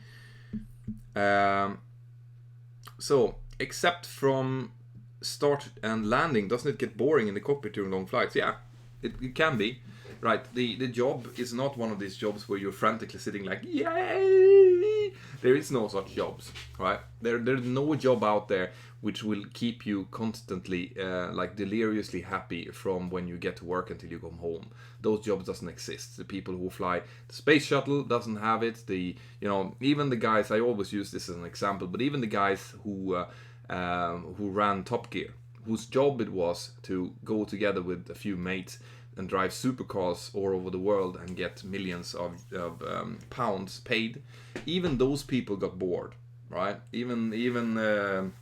So, except from start and landing, doesn't it get boring in the cockpit during long flights? Yeah, it can be. Right, the job is not one of these jobs where you're frantically sitting like, yay! There is no such jobs, right? There's no job out there which will keep you constantly deliriously happy from when you get to work until you come home. Those jobs doesn't exist. The people who fly the space shuttle doesn't have it. Even the guys, I always use this as an example, but even the guys who ran Top Gear, whose job it was to go together with a few mates and drive supercars all over the world and get millions of pounds paid, even those people got bored, right? Even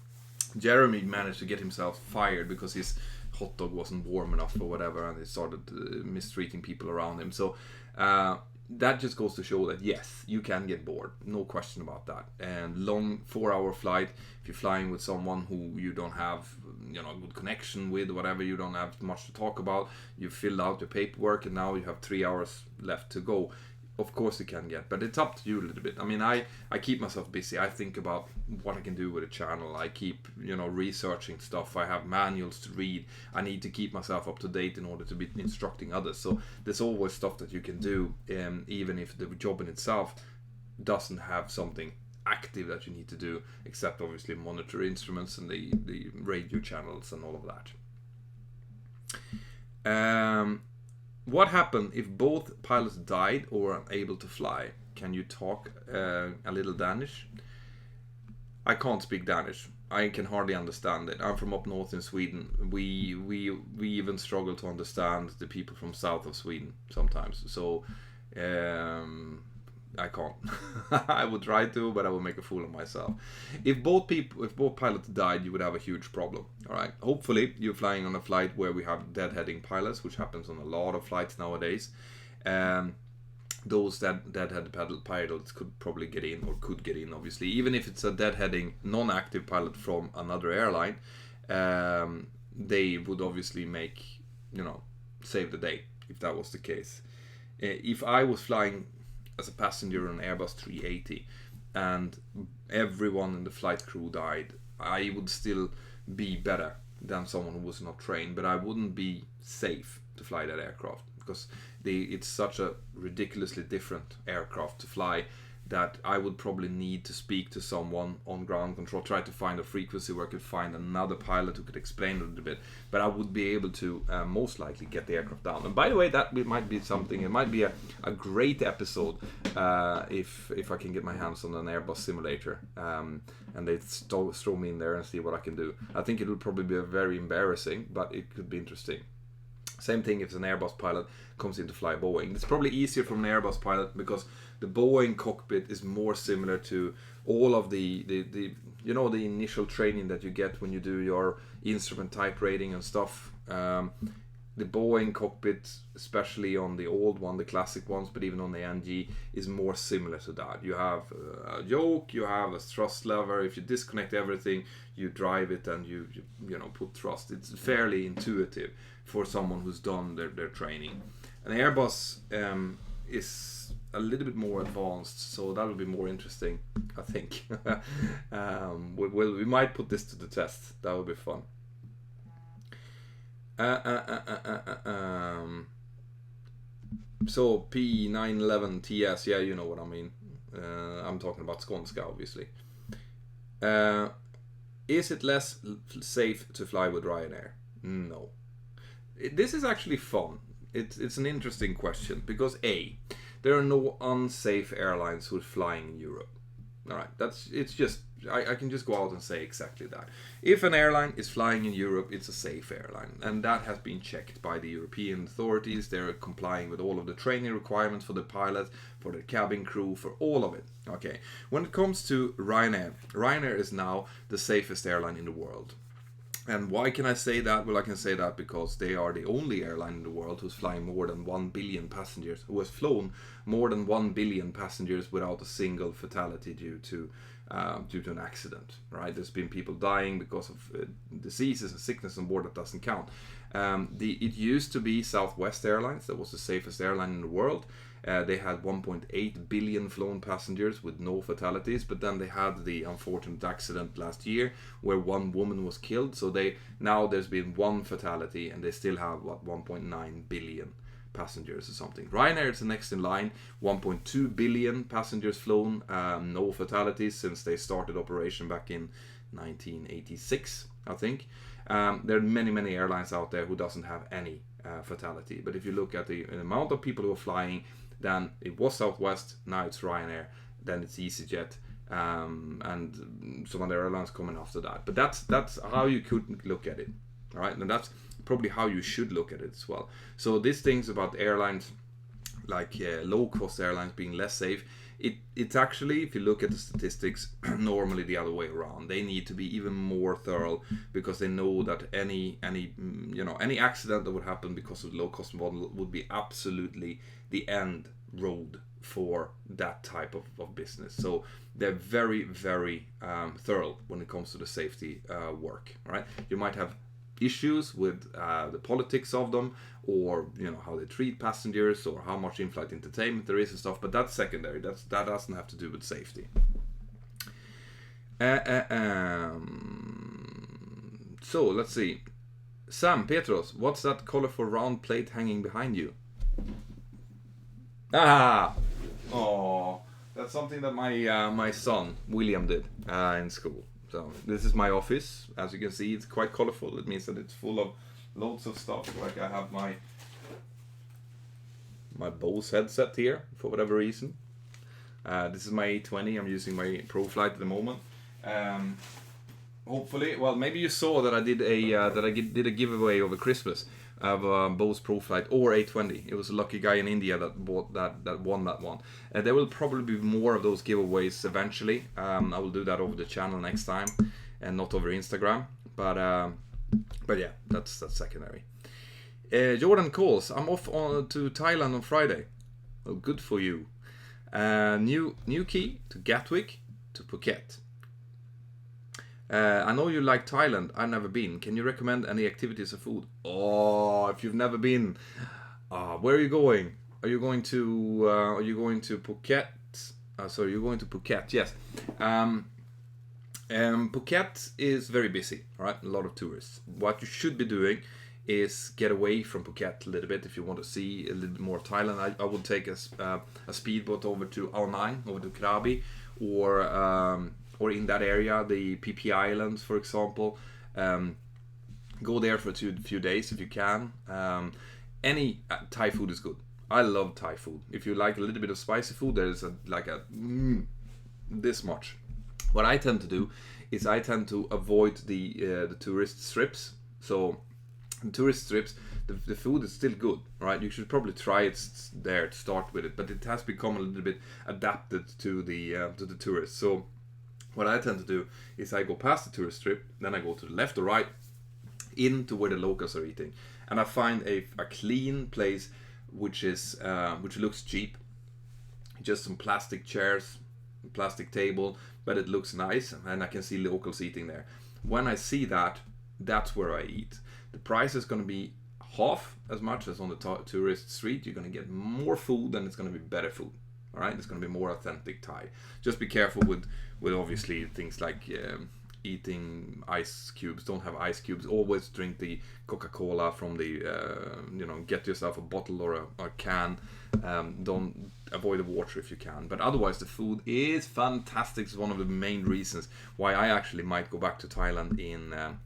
Jeremy managed to get himself fired because his hot dog wasn't warm enough or whatever, and he started mistreating people around him. So that just goes to show that yes, you can get bored, no question about that. And long 4-hour flight, if you're flying with someone who you don't have a good connection with, whatever, you don't have much to talk about, you filled out your paperwork and now you have 3 hours left to go. Of course you can get, but it's up to you a little bit. I mean, I keep myself busy. I think about what I can do with a channel. I keep, researching stuff. I have manuals to read. I need to keep myself up to date in order to be instructing others. So there's always stuff that you can do, even if the job in itself doesn't have something active that you need to do, except obviously monitor instruments and the radio channels and all of that. What happened if both pilots died or are unable to fly? Can you talk a little Danish? I can't speak Danish. I can hardly understand it. I'm from up north in Sweden. We even struggle to understand the people from south of Sweden sometimes. So I can't. I would try to, but I would make a fool of myself. If both pilots died, you would have a huge problem. All right. Hopefully, you're flying on a flight where we have deadheading pilots, which happens on a lot of flights nowadays. Those deadhead pilots could probably get in, or could get in, obviously. Even if it's a deadheading non-active pilot from another airline, they would obviously save the day if that was the case. If I was flying as a passenger on Airbus 380 and everyone in the flight crew died, I would still be better than someone who was not trained, but I wouldn't be safe to fly that aircraft because it's such a ridiculously different aircraft to fly that I would probably need to speak to someone on ground control, try to find a frequency where I could find another pilot who could explain a little bit, but I would be able to most likely get the aircraft down. And by the way, that might be something, it might be a great episode if I can get my hands on an Airbus simulator and they throw me in there and see what I can do. I think it will probably be very embarrassing, but it could be interesting. Same thing if an Airbus pilot comes in to fly Boeing. It's probably easier for an Airbus pilot because the Boeing cockpit is more similar to all of the initial training that you get when you do your instrument type rating and stuff. The Boeing cockpit, especially on the old one, the classic ones, but even on the NG, is more similar to that. You have a yoke, you have a thrust lever. If you disconnect everything, you drive it and you put thrust. It's fairly intuitive for someone who's done their training. An Airbus is a little bit more advanced, so that will be more interesting, I think. We might put this to the test. That would be fun. So P911 TS, yeah, you know what I mean. I'm talking about Skånska, obviously. Is it less safe to fly with Ryanair? No. This is actually fun. It's an interesting question because A, there are no unsafe airlines who are flying in Europe. All right, I can just go out and say exactly that. If an airline is flying in Europe, it's a safe airline, and that has been checked by the European authorities. They're complying with all of the training requirements for the pilot, for the cabin crew, for all of it. Okay. When it comes to Ryanair is now the safest airline in the world. And why can I say that? Well, I can say that because they are the only airline in the world who's flying more than 1 billion passengers, who has flown more than 1 billion passengers without a single fatality due to an accident, right? There's been people dying because of diseases and sickness on board that doesn't count. It used to be Southwest Airlines that was the safest airline in the world. They had 1.8 billion flown passengers with no fatalities, but then they had the unfortunate accident last year where one woman was killed. So now there's been one fatality and they still have 1.9 billion passengers or something. Ryanair is the next in line, 1.2 billion passengers flown, no fatalities since they started operation back in 1986, I think. There are many airlines out there who doesn't have any fatality, but if you look at the amount of people who are flying, then it was Southwest, now it's Ryanair, then it's EasyJet, and some other airlines coming after that. But that's how you could look at it, all right? And that's probably how you should look at it as well. So these things about airlines, like low-cost airlines being less safe, it's actually, if you look at the statistics, normally the other way around. They need to be even more thorough because they know that any accident that would happen because of the low-cost model would be absolutely the end road for that type of business. So they're very thorough when it comes to the safety work. Right? You might have issues with the politics of them, or how they treat passengers, or how much in-flight entertainment there is and stuff, but that's secondary. That doesn't have to do with safety. So let's see. Sam Petros, what's that colorful round plate hanging behind you? Oh, that's something that my son William did in school. So this is my office. As you can see, it's quite colorful. It means that it's full of loads of stuff. Like I have my Bose headset here for whatever reason. This is my A20. I'm using my Pro Flight at the moment. Hopefully, well, maybe you saw that I did a giveaway over Christmas of Bose Pro Flight or A20. It was a lucky guy in India that bought that won that one. There will probably be more of those giveaways eventually. I will do that over the channel next time, and not over Instagram. But yeah, that's secondary. Jordan calls. I'm off to Thailand on Friday. Well, good for you. New key to Gatwick to Phuket. I know you like Thailand. I've never been. Can you recommend any activities or food? Oh, if you've never been, where are you going? Are you going to Phuket? So you're going to Phuket? Yes. Phuket is very busy. All right, a lot of tourists. What you should be doing is get away from Phuket a little bit if you want to see a little bit more of Thailand. I would take a speedboat over to Ao Nang, over to Krabi, or in that area, the PP Islands, for example. Go there for a few days if you can. Any Thai food is good. I love Thai food. If you like a little bit of spicy food, there's this much. What I tend to do is I tend to avoid the tourist strips. So the tourist strips, the food is still good, right? You should probably try it there to start with it, but it has become a little bit adapted to the tourists. So what I tend to do is I go past the tourist strip, then I go to the left or right, into where the locals are eating, and I find a clean place which looks cheap, just some plastic chairs, plastic table, but it looks nice, and I can see locals eating there. When I see that, that's where I eat. The price is going to be half as much as on the tourist street. You're going to get more food, and it's going to be better food. All right, it's going to be more authentic Thai. Just be careful with obviously things like eating ice cubes. Don't have ice cubes. Always drink the Coca-Cola from the get yourself a bottle or a can. Don't avoid the water if you can. But otherwise, the food is fantastic. It's one of the main reasons why I actually might go back to Thailand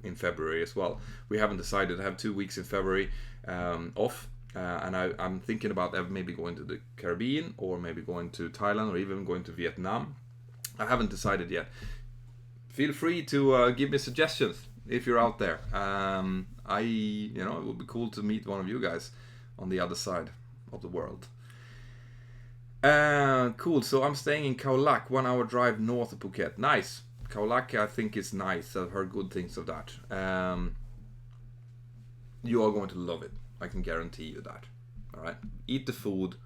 in February as well. We haven't decided. I have 2 weeks in February off. And I'm thinking about maybe going to the Caribbean, or maybe going to Thailand, or even going to Vietnam. I haven't decided yet. Feel free to give me suggestions if you're out there. It would be cool to meet one of you guys on the other side of the world. Cool. So I'm staying in Khao Lak, 1 hour drive north of Phuket. Nice. Khao Lak, I think, is nice. I've heard good things of that. You are going to love it. I can guarantee you that. All right. Eat the food.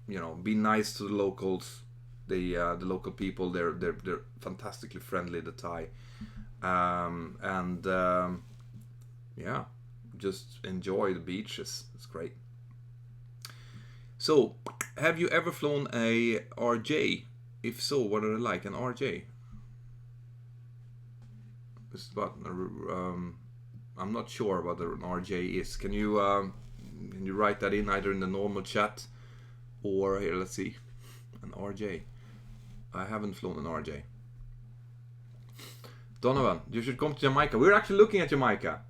Be nice to the locals. The local people. They're fantastically friendly. The Thai. Just enjoy the beaches. It's great. So, have you ever flown a RJ? If so, what are they like? An RJ? This is what I'm not sure what an RJ is. Can you write that in either in the normal chat or here? Let's see, an RJ. I haven't flown an RJ. Donovan, you should come to Jamaica. We're actually looking at Jamaica.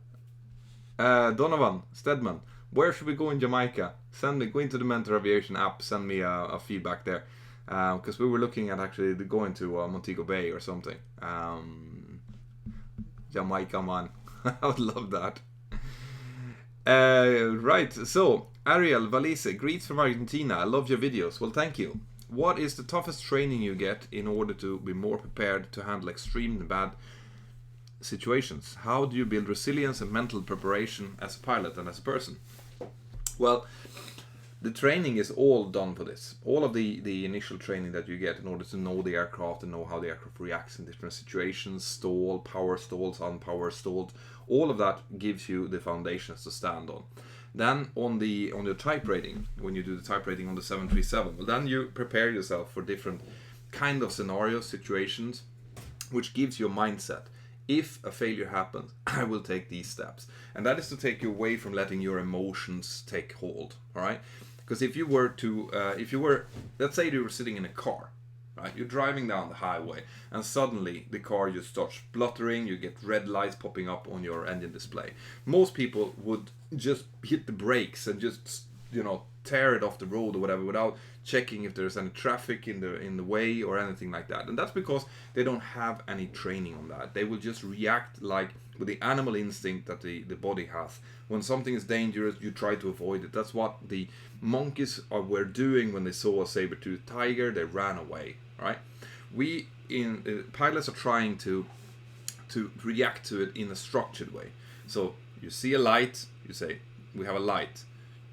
Donovan Stedman, where should we go in Jamaica? Go into the Mentour Aviation app. Send me a feedback there, because we were looking at actually going to Montego Bay or something. Jamaica, man. I would love that. Right, so Ariel Valise, greets from Argentina. I love your videos. Well, thank you. What is the toughest training you get in order to be more prepared to handle extreme and bad situations? How do you build resilience and mental preparation as a pilot and as a person? Well, the training is all done for this. All of the initial training that you get in order to know the aircraft and know how the aircraft reacts in different situations, stall, power stalls, unpower stalls, all of that gives you the foundations to stand on. Then on your type rating, when you do the type rating on the 737, well, then you prepare yourself for different kind of scenarios, situations, which gives you a mindset. If a failure happens, I will take these steps. And that is to take you away from letting your emotions take hold, all right? Because if you were, let's say you were sitting in a car, right? You're driving down the highway, and suddenly the car just starts spluttering, you get red lights popping up on your engine display. Most people would just hit the brakes and just, tear it off the road or whatever without checking if there's any traffic in the way or anything like that. And that's because they don't have any training on that. They will just react like with the animal instinct that the body has. When something is dangerous, you try to avoid it. That's what the monkeys were doing when they saw a saber-toothed tiger. They ran away, right? Pilots are trying to react to it in a structured way. So you see a light, you say, we have a light.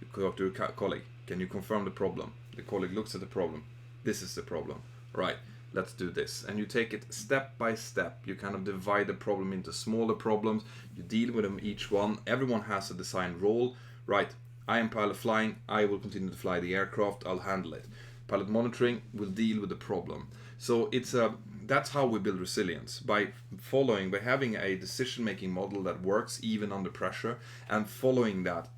You go up to a colleague, can you confirm the problem? The colleague looks at the problem. This is the problem. Right, let's do this. And you take it step by step. You kind of divide the problem into smaller problems. You deal with them each one. Everyone has a defined role. Right, I am pilot flying. I will continue to fly the aircraft. I'll handle it. Pilot monitoring will deal with the problem. So that's how we build resilience, by having a decision-making model that works even under pressure, and following that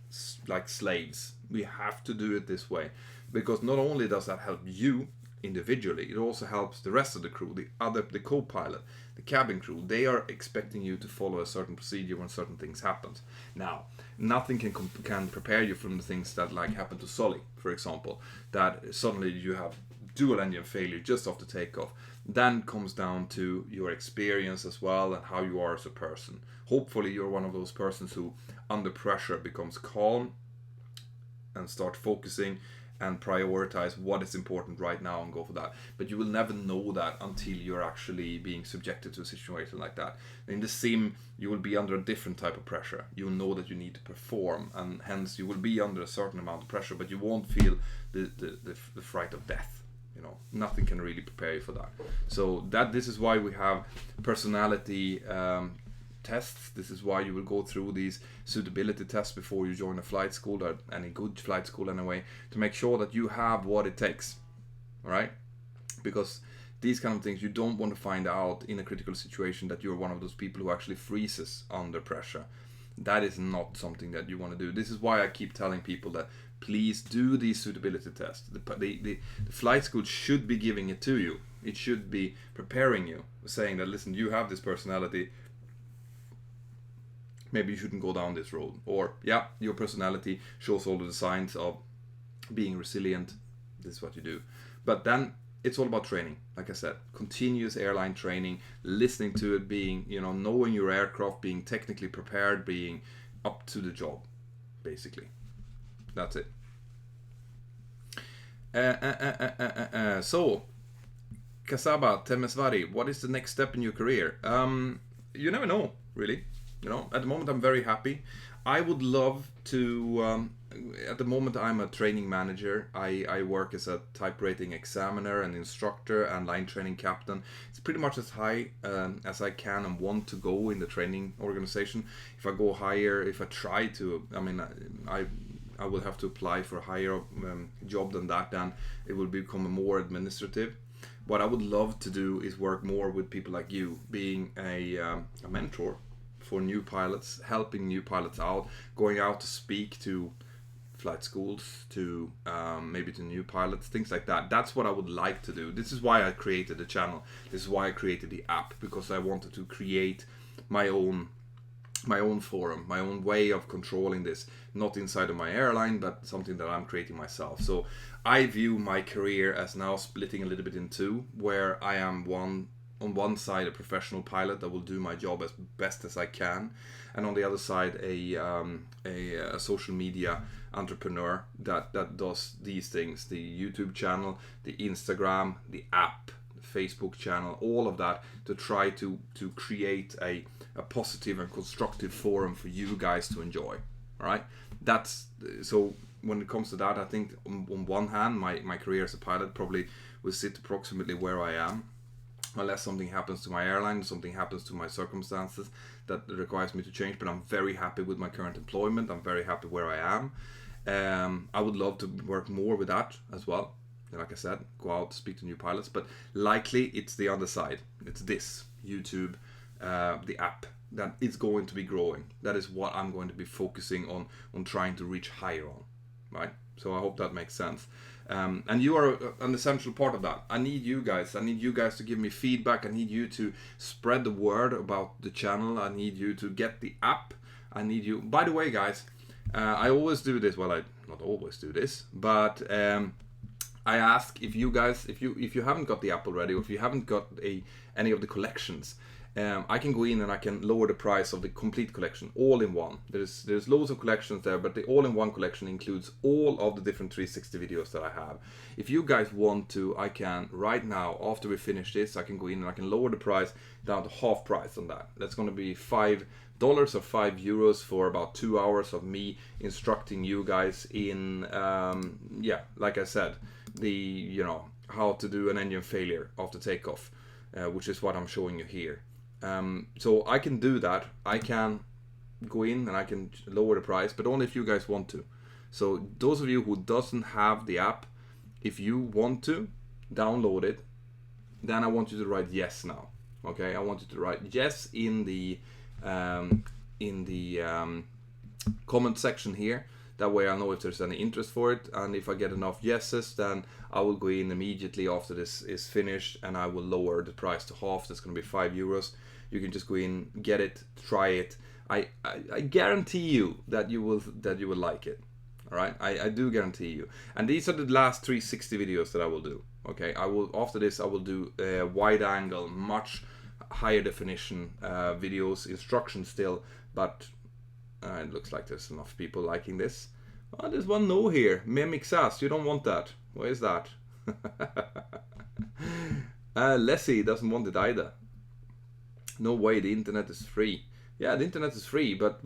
like slaves. We have to do it this way, because not only does that help you individually, it also helps the rest of the crew, the co-pilot, the cabin crew. They are expecting you to follow a certain procedure when certain things happen. Now, nothing can prepare you from the things that like happened to Sully, for example, that suddenly you have dual engine failure just after takeoff, then comes down to your experience as well and how you are as a person. Hopefully you're one of those persons who under pressure becomes calm and start focusing and prioritize what is important right now and go for that. But you will never know that until you're actually being subjected to a situation like that. In the sim, you will be under a different type of pressure. You will know that you need to perform, and hence you will be under a certain amount of pressure, but you won't feel the fright of death. You know, nothing can really prepare you for that. So this is why we have personality tests. This is why you will go through these suitability tests before you join a flight school, or any good flight school anyway, to make sure that you have what it takes. All right, because these kind of things you don't want to find out in a critical situation that you're one of those people who actually freezes under pressure. That is not something that you want to do. This is why I keep telling people that please do these suitability tests. The flight school should be giving it to you. It should be preparing you, saying that, listen, you have this personality, maybe you shouldn't go down this road. Or, yeah, your personality shows all of the signs of being resilient. This is what you do. But then it's all about training. Like I said, continuous airline training, listening to it, being, knowing your aircraft, being technically prepared, being up to the job, basically. That's it. So, Kasaba Temesvari, what is the next step in your career? You never know, really. At the moment I'm very happy. I would love to, at the moment I'm a training manager. I work as a type rating examiner and instructor and line training captain. It's pretty much as high as I can and want to go in the training organization. If I go higher, if I try to, I will have to apply for a higher job than that, then it will become more administrative. What I would love to do is work more with people like you, being a mentor for new pilots, helping new pilots out, going out to speak to flight schools, to maybe to new pilots, things like that. That's what I would like to do. This is why I created the channel. This is why I created the app, because I wanted to create my own forum, my own way of controlling this, not inside of my airline, but something that I'm creating myself. So I view my career as now splitting a little bit in two, where I am on one side a professional pilot that will do my job as best as I can, and on the other side a social media entrepreneur that does these things: the YouTube channel, the Instagram, the app, the Facebook channel, all of that, to try to create a positive and constructive forum for you guys to enjoy. All right, that's so. When it comes to that, I think on one hand my career as a pilot probably will sit approximately where I am, unless something happens to my airline, something happens to my circumstances that requires me to change. But I'm very happy with my current employment. I'm very happy where I am. I would love to work more with that as well. Like I said, go out, speak to new pilots. But likely it's the other side. It's this, YouTube, the app, that is going to be growing. That is what I'm going to be focusing on trying to reach higher on. Right? So I hope that makes sense. And you are an essential part of that. I need you guys. I need you guys to give me feedback. I need you to spread the word about the channel. I need you to get the app. I need you. By the way, guys, I always do this. Well, I not always do this, but I ask if you guys, if you haven't got the app already, or if you haven't got any of the collections, I can go in and I can lower the price of the complete collection, all in one. There's loads of collections there, but the all-in-one collection includes all of the different 360 videos that I have. If you guys want to, I can right now, after we finish this, I can go in and I can lower the price down to half price on that. That's going to be $5 or €5 for about 2 hours of me instructing you guys in, like I said, how to do an engine failure after takeoff, which is what I'm showing you here. So I can do that. I can go in and I can lower the price, but only if you guys want to. So those of you who doesn't have the app, if you want to download it, then I want you to write yes now. Okay, I want you to write yes in the comment section here. That way I know if there's any interest for it, and if I get enough yeses, then I will go in immediately after this is finished and I will lower the price to half. That's going to be €5. You can just go in, get it, try it. I guarantee you that you will like it. All right, I do guarantee you. And these are the last 360 videos that I will do. Okay, I will after this I will do wide angle, much higher definition videos, instructions still, but it looks like there's enough people liking this. Oh, there's one no here. Mimic sass, you don't want that. Why is that? Leslie doesn't want it either. No way, the internet is free. Yeah, the internet is free, but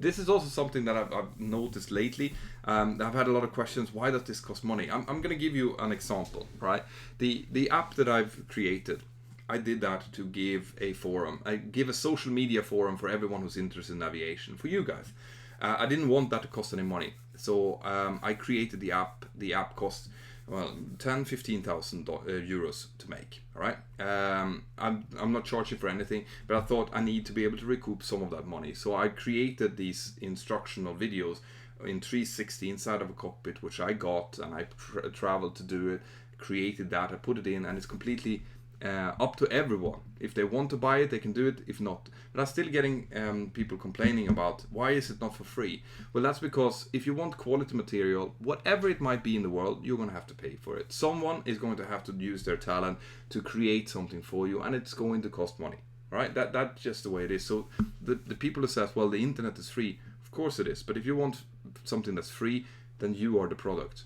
this is also something that I've noticed lately. I've had a lot of questions. Why does this cost money? I'm going to give you an example, right? The app that I've created, I did that to give a forum. I give a social media forum for everyone who's interested in aviation, for you guys. I didn't want that to cost any money, so I created the app. The app cost 15,000 euros to make. All right. I'm not charging for anything, but I thought I need to be able to recoup some of that money. So I created these instructional videos in 360 inside of a cockpit, which I got, and I traveled to do it. Created that, I put it in, and it's completely up to everyone. If they want to buy it, they can do it. If not, but I'm still getting people complaining about why is it not for free. Well, that's because if you want quality material, whatever it might be in the world, you're going to have to pay for it. Someone is going to have to use their talent to create something for you, and it's going to cost money. Right? That's just the way it is. So the people who says, well, the internet is free, of course it is. But if you want something that's free, then you are the product.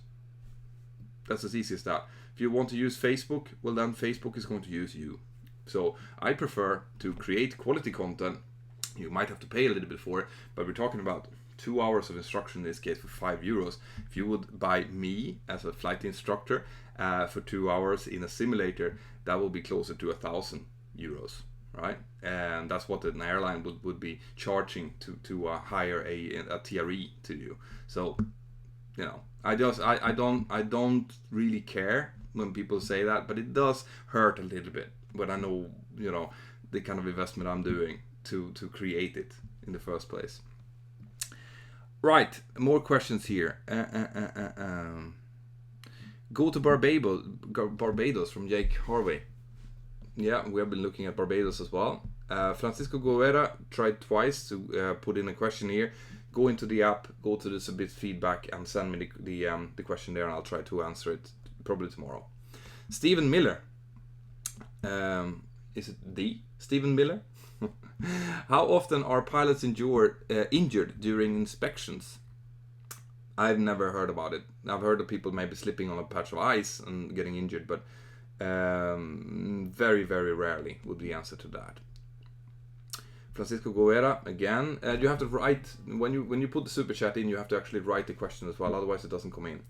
That's as easy as that. If you want to use Facebook, well then Facebook is going to use you. So I prefer to create quality content. You might have to pay a little bit for it, but we're talking about 2 hours of instruction in this case for €5. If you would buy me as a flight instructor for 2 hours in a simulator, that will be closer to €1,000, right? And that's what an airline would be charging to hire a TRE to you. So, you know, I don't really care when people say that, but it does hurt a little bit when I know, you know, the kind of investment I'm doing to create it in the first place. Right, more questions here. Go to Barbados from Jake Harvey. Yeah, we have been looking at Barbados as well. Francisco Guevara tried twice to put in a question here. Go into the app, go to the submit feedback, and send me the question there, and I'll try to answer it probably tomorrow. Stephen Miller. Is it the Stephen Miller? How often are pilots injured during inspections? I've never heard about it. I've heard of people maybe slipping on a patch of ice and getting injured, but very, very rarely would be the answer to that. Francisco Guerra again. You have to write when you put the super chat in. You have to actually write the question as well, otherwise it doesn't come in.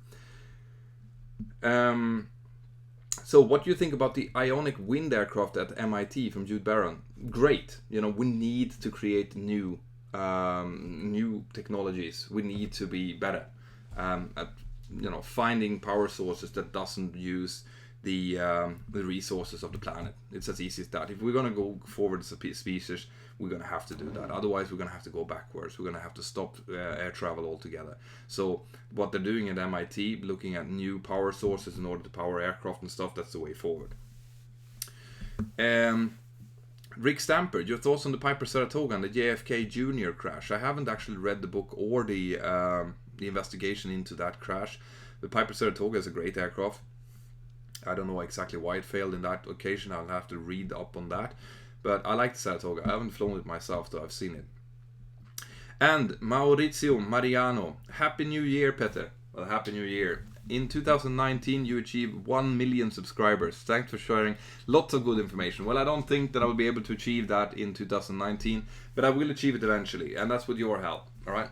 So what do you think about the ionic wind aircraft at MIT from Jude Barron? Great. You know, we need to create new technologies. We need to be better at, you know, finding power sources that doesn't use the resources of the planet. It's as easy as that. If we're going to go forward as a species, we're going to have to do that. Otherwise, we're going to have to go backwards. We're going to have to stop air travel altogether. So what they're doing at MIT, looking at new power sources in order to power aircraft and stuff, that's the way forward. Rick Stamper, your thoughts on the Piper Saratoga and the JFK Jr. crash? I haven't actually read the book or the investigation into that crash. The Piper Saratoga is a great aircraft. I don't know exactly why it failed in that occasion. I'll have to read up on that. But I like the Saratoga. I haven't flown it myself, though. I've seen it. And Maurizio Mariano. Happy New Year, Peter. Well, Happy New Year. In 2019, you achieved 1 million subscribers. Thanks for sharing lots of good information. Well, I don't think that I will be able to achieve that in 2019, but I will achieve it eventually, and that's with your help. All right,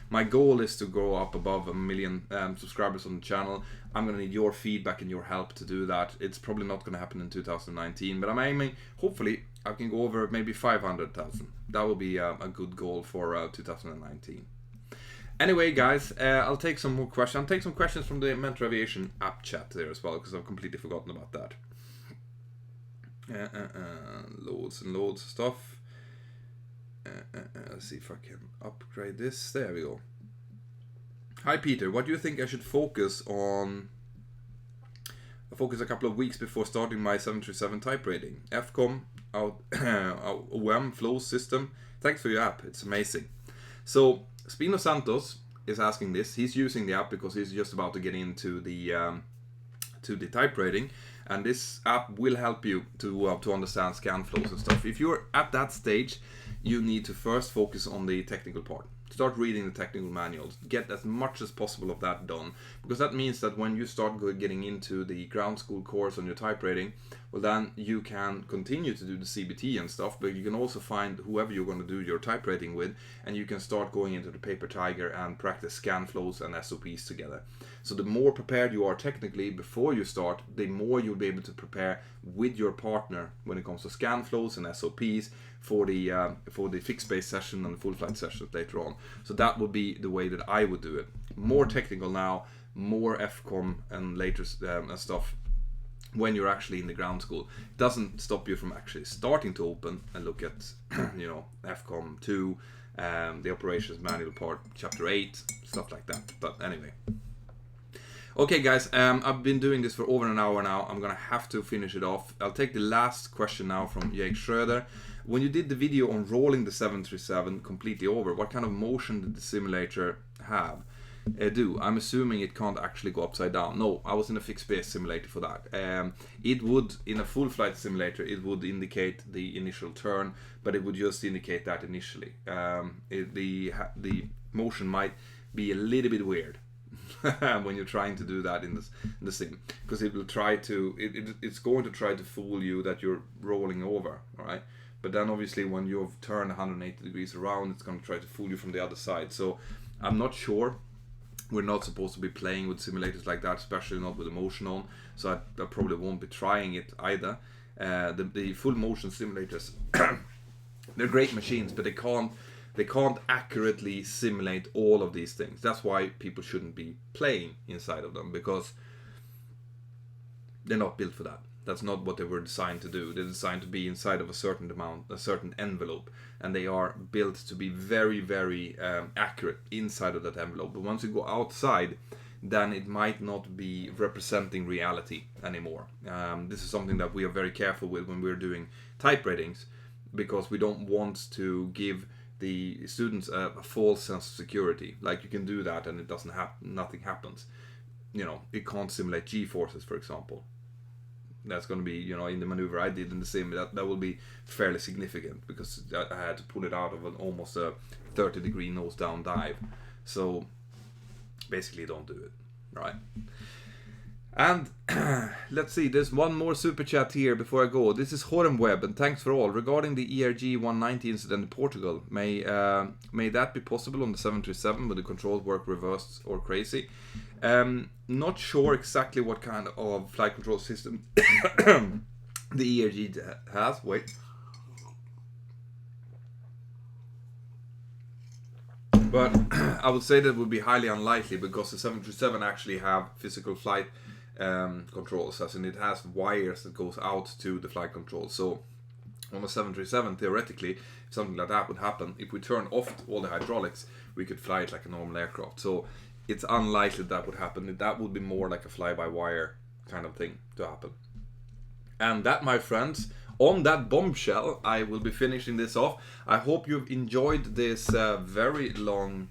my goal is to go up above 1 million subscribers on the channel. I'm going to need your feedback and your help to do that. It's probably not going to happen in 2019, but I'm aiming, hopefully, I can go over maybe 500,000. That will be a good goal for 2019. Anyway, guys, I'll take some more questions. I'll take some questions from the Mentour Aviation app chat there as well, because I've completely forgotten about that. Loads and loads of stuff. Let's see if I can upgrade this. There we go. Hi, Peter. What do you think I should focus on? I'll focus a couple of weeks before starting my 737 type rating. FCOM, OM, flow system. Thanks for your app. It's amazing. So, Spino Santos is asking this. He's using the app because he's just about to get into the to the type rating, and this app will help you to understand scan flows and stuff. If you're at that stage, you need to first focus on the technical part. Start reading the technical manuals. Get as much as possible of that done, because that means that when you start getting into the ground school course on your type rating, well, then you can continue to do the CBT and stuff, but you can also find whoever you're going to do your type rating with, and you can start going into the paper tiger and practice scan flows and SOPs together. So the more prepared you are technically before you start, the more you'll be able to prepare with your partner when it comes to scan flows and SOPs for the fixed base session and full flight sessions later on. So that would be the way that I would do it. More technical now, more FCOM and later and stuff when you're actually in the ground school. It doesn't stop you from actually starting to open and look at FCOM 2, the operations manual part, chapter 8, stuff like that. But anyway. Okay guys, I've been doing this for over an hour now. I'm gonna have to finish it off. I'll take the last question now from Jake Schroeder. When you did the video on rolling the 737 completely over, what kind of motion did the simulator have? I'm assuming it can't actually go upside down. No, I was in a fixed base simulator for that. It would, in a full flight simulator, it would indicate the initial turn, but it would just indicate that initially. The motion might be a little bit weird when you're trying to do that in the sim, because it will try to, it's going to try to fool you that you're rolling over, all right? But then obviously when you've turned 180 degrees around, it's going to try to fool you from the other side. So I'm not sure. We're not supposed to be playing with simulators like that, especially not with the motion on. So I probably won't be trying it either. The full motion simulators, they're great machines, but they can't accurately simulate all of these things. That's why people shouldn't be playing inside of them, because they're not built for that. That's not what they were designed to do. They're designed to be inside of a certain amount, a certain envelope, and they are built to be very, very accurate inside of that envelope. But once you go outside, then it might not be representing reality anymore. This is something that we are very careful with when we're doing type ratings, because we don't want to give the students a false sense of security. Like, you can do that and it doesn't happen, nothing happens. It can't simulate G-forces, for example. That's going to be, in the maneuver I did in the sim, that will be fairly significant, because I had to pull it out of almost a 30-degree nose down dive. So basically don't do it, right? And let's see, there's one more super chat here before I go. This is Webb, and thanks for all. Regarding the ERG 190 incident in Portugal, may that be possible on the 737 with the controls work reversed or crazy? Not sure exactly what kind of flight control system the ERG has. Wait. But I would say that would be highly unlikely, because the 737 actually have physical flight controls, as in it has wires that goes out to the flight control. So on a 737, theoretically, if something like that would happen, if we turn off all the hydraulics, we could fly it like a normal aircraft. So it's unlikely that would happen. That would be more like a fly-by-wire kind of thing to happen. And that, my friends, on that bombshell, I will be finishing this off. I hope you've enjoyed this very long,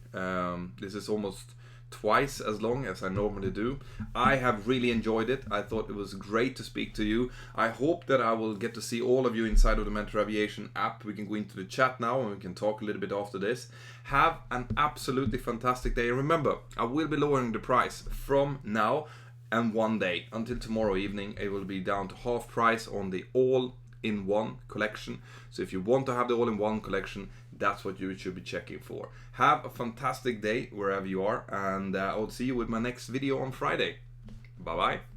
this is almost twice as long as I normally do. I have really enjoyed it. I thought it was great to speak to you. I hope that I will get to see all of you inside of the Mentour Aviation app. We can go into the chat now and we can talk a little bit after this. Have an absolutely fantastic day. Remember, I will be lowering the price from now and one day until tomorrow evening. It will be down to half price on the all-in-one collection. So if you want to have the all-in-one collection, that's what you should be checking for. Have a fantastic day wherever you are, and I will see you with my next video on Friday. Bye bye.